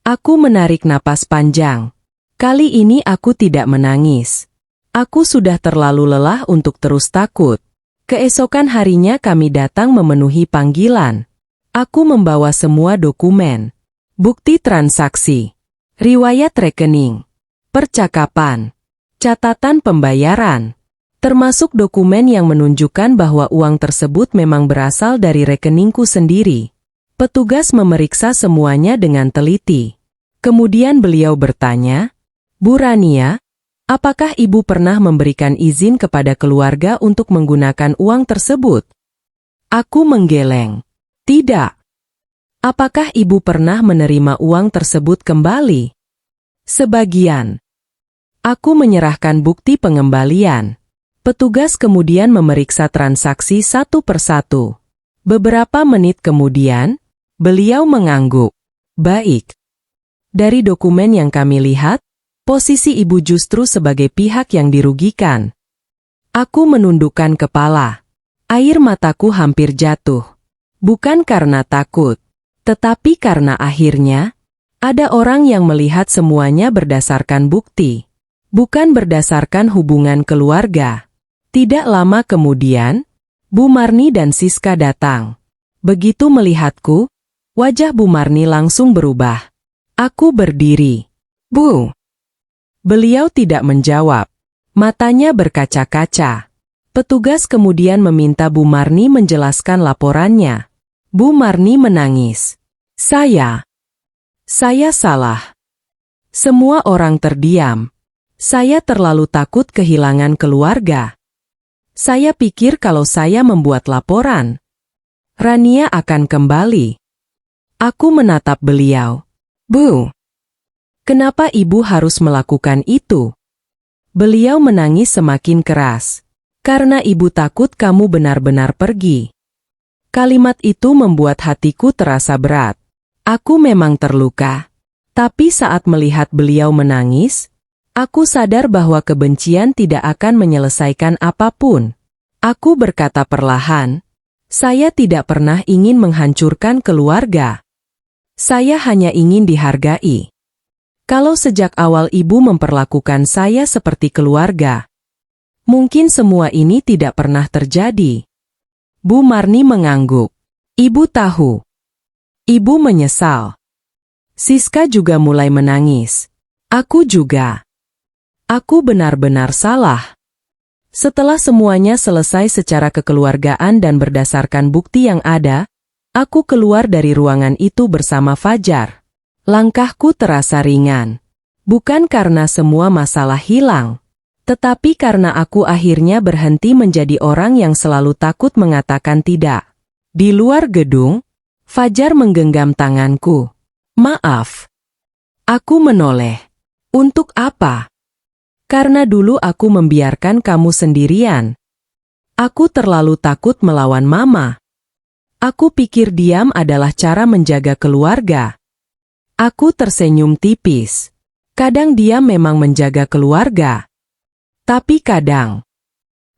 Aku menarik napas panjang. Kali ini aku tidak menangis. Aku sudah terlalu lelah untuk terus takut. Keesokan harinya kami datang memenuhi panggilan. Aku membawa semua dokumen, bukti transaksi, riwayat rekening, percakapan, catatan pembayaran, termasuk dokumen yang menunjukkan bahwa uang tersebut memang berasal dari rekeningku sendiri. Petugas memeriksa semuanya dengan teliti. Kemudian beliau bertanya, "Bu Rania, apakah ibu pernah memberikan izin kepada keluarga untuk menggunakan uang tersebut?" Aku menggeleng. "Tidak." "Apakah ibu pernah menerima uang tersebut kembali?" "Sebagian." Aku menyerahkan bukti pengembalian. Petugas kemudian memeriksa transaksi satu persatu. Beberapa menit kemudian, beliau mengangguk. "Baik. Dari dokumen yang kami lihat, posisi ibu justru sebagai pihak yang dirugikan." Aku menundukkan kepala. Air mataku hampir jatuh. Bukan karena takut, tetapi karena akhirnya, ada orang yang melihat semuanya berdasarkan bukti, bukan berdasarkan hubungan keluarga. Tidak lama kemudian, Bu Marni dan Siska datang. Begitu melihatku, wajah Bu Marni langsung berubah. Aku berdiri. "Bu." Beliau tidak menjawab. Matanya berkaca-kaca. Petugas kemudian meminta Bu Marni menjelaskan laporannya. Bu Marni menangis. Saya salah. Semua orang terdiam. Saya terlalu takut kehilangan keluarga. Saya pikir kalau saya membuat laporan, Rania akan kembali. Aku menatap beliau. "Bu, kenapa ibu harus melakukan itu?" Beliau menangis semakin keras. "Karena ibu takut kamu benar-benar pergi." Kalimat itu membuat hatiku terasa berat. Aku memang terluka. Tapi saat melihat beliau menangis, aku sadar bahwa kebencian tidak akan menyelesaikan apapun. Aku berkata perlahan, "Saya tidak pernah ingin menghancurkan keluarga. Saya hanya ingin dihargai." Kalau sejak awal ibu memperlakukan saya seperti keluarga, mungkin semua ini tidak pernah terjadi. Bu Marni mengangguk. Ibu tahu. Ibu menyesal. Siska juga mulai menangis. Aku juga. Aku benar-benar salah. Setelah semuanya selesai secara kekeluargaan dan berdasarkan bukti yang ada, aku keluar dari ruangan itu bersama Fajar. Langkahku terasa ringan. Bukan karena semua masalah hilang, tetapi karena aku akhirnya berhenti menjadi orang yang selalu takut mengatakan tidak. Di luar gedung, Fajar menggenggam tanganku. Maaf. Aku menoleh. Untuk apa? Karena dulu aku membiarkan kamu sendirian. Aku terlalu takut melawan mama. Aku pikir diam adalah cara menjaga keluarga. Aku tersenyum tipis. Kadang diam memang menjaga keluarga. Tapi kadang,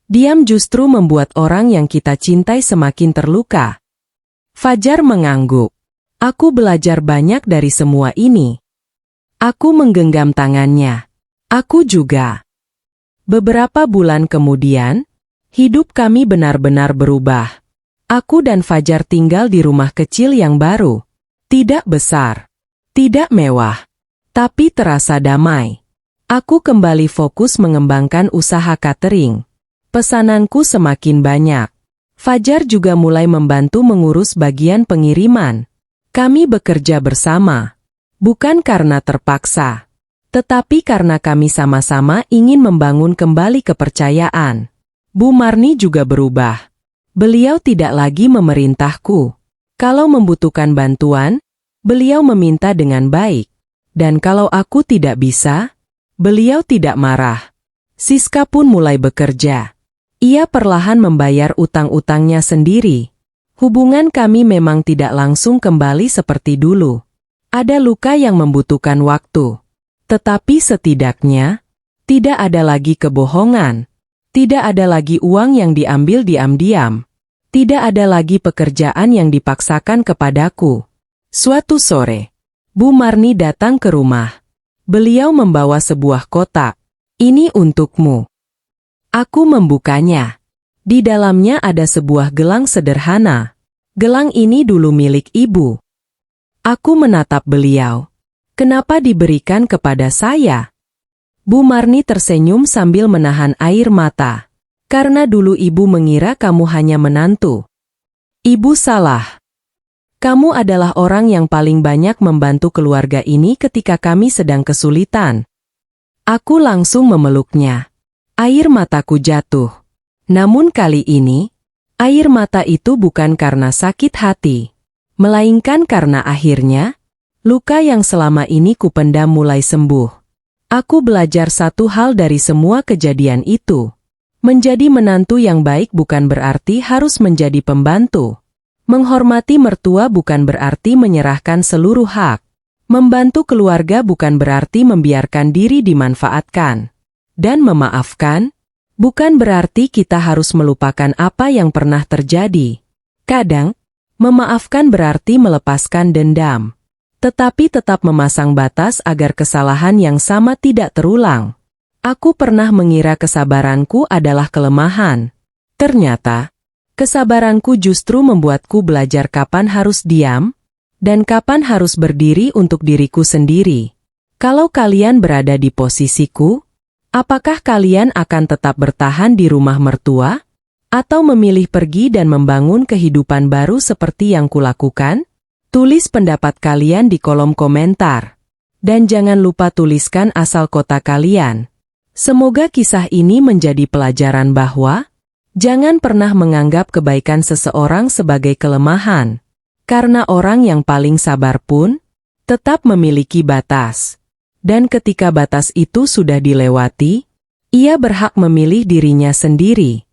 diam justru membuat orang yang kita cintai semakin terluka. Fajar mengangguk. Aku belajar banyak dari semua ini. Aku menggenggam tangannya. Aku juga. Beberapa bulan kemudian, hidup kami benar-benar berubah. Aku dan Fajar tinggal di rumah kecil yang baru. Tidak besar. Tidak mewah, tapi terasa damai. Aku kembali fokus mengembangkan usaha catering. Pesananku semakin banyak. Fajar juga mulai membantu mengurus bagian pengiriman. Kami bekerja bersama, bukan karena terpaksa, tetapi karena kami sama-sama ingin membangun kembali kepercayaan. Bu Marni juga berubah. Beliau tidak lagi memerintahku. Kalau membutuhkan bantuan, beliau meminta dengan baik, dan kalau aku tidak bisa, beliau tidak marah. Siska pun mulai bekerja. Ia perlahan membayar utang-utangnya sendiri. Hubungan kami memang tidak langsung kembali seperti dulu. Ada luka yang membutuhkan waktu. Tetapi setidaknya, tidak ada lagi kebohongan. Tidak ada lagi uang yang diambil diam-diam. Tidak ada lagi pekerjaan yang dipaksakan kepadaku. Suatu sore, Bu Marni datang ke rumah. Beliau membawa sebuah kotak. Ini untukmu. Aku membukanya. Di dalamnya ada sebuah gelang sederhana. Gelang ini dulu milik ibu. Aku menatap beliau. Kenapa diberikan kepada saya? Bu Marni tersenyum sambil menahan air mata. Karena dulu ibu mengira kamu hanya menantu. Ibu salah. Kamu adalah orang yang paling banyak membantu keluarga ini ketika kami sedang kesulitan. Aku langsung memeluknya. Air mataku jatuh. Namun kali ini, air mata itu bukan karena sakit hati, melainkan karena akhirnya, luka yang selama ini kupendam mulai sembuh. Aku belajar satu hal dari semua kejadian itu. Menjadi menantu yang baik bukan berarti harus menjadi pembantu. Menghormati mertua bukan berarti menyerahkan seluruh hak. Membantu keluarga bukan berarti membiarkan diri dimanfaatkan. Dan memaafkan, bukan berarti kita harus melupakan apa yang pernah terjadi. Kadang, memaafkan berarti melepaskan dendam. Tetapi tetap memasang batas agar kesalahan yang sama tidak terulang. Aku pernah mengira kesabaranku adalah kelemahan. Ternyata, kesabaranku justru membuatku belajar kapan harus diam, dan kapan harus berdiri untuk diriku sendiri. Kalau kalian berada di posisiku, apakah kalian akan tetap bertahan di rumah mertua? Atau memilih pergi dan membangun kehidupan baru seperti yang kulakukan? Tulis pendapat kalian di kolom komentar. Dan jangan lupa tuliskan asal kota kalian. Semoga kisah ini menjadi pelajaran bahwa jangan pernah menganggap kebaikan seseorang sebagai kelemahan. Karena orang yang paling sabar pun tetap memiliki batas. Dan ketika batas itu sudah dilewati, ia berhak memilih dirinya sendiri.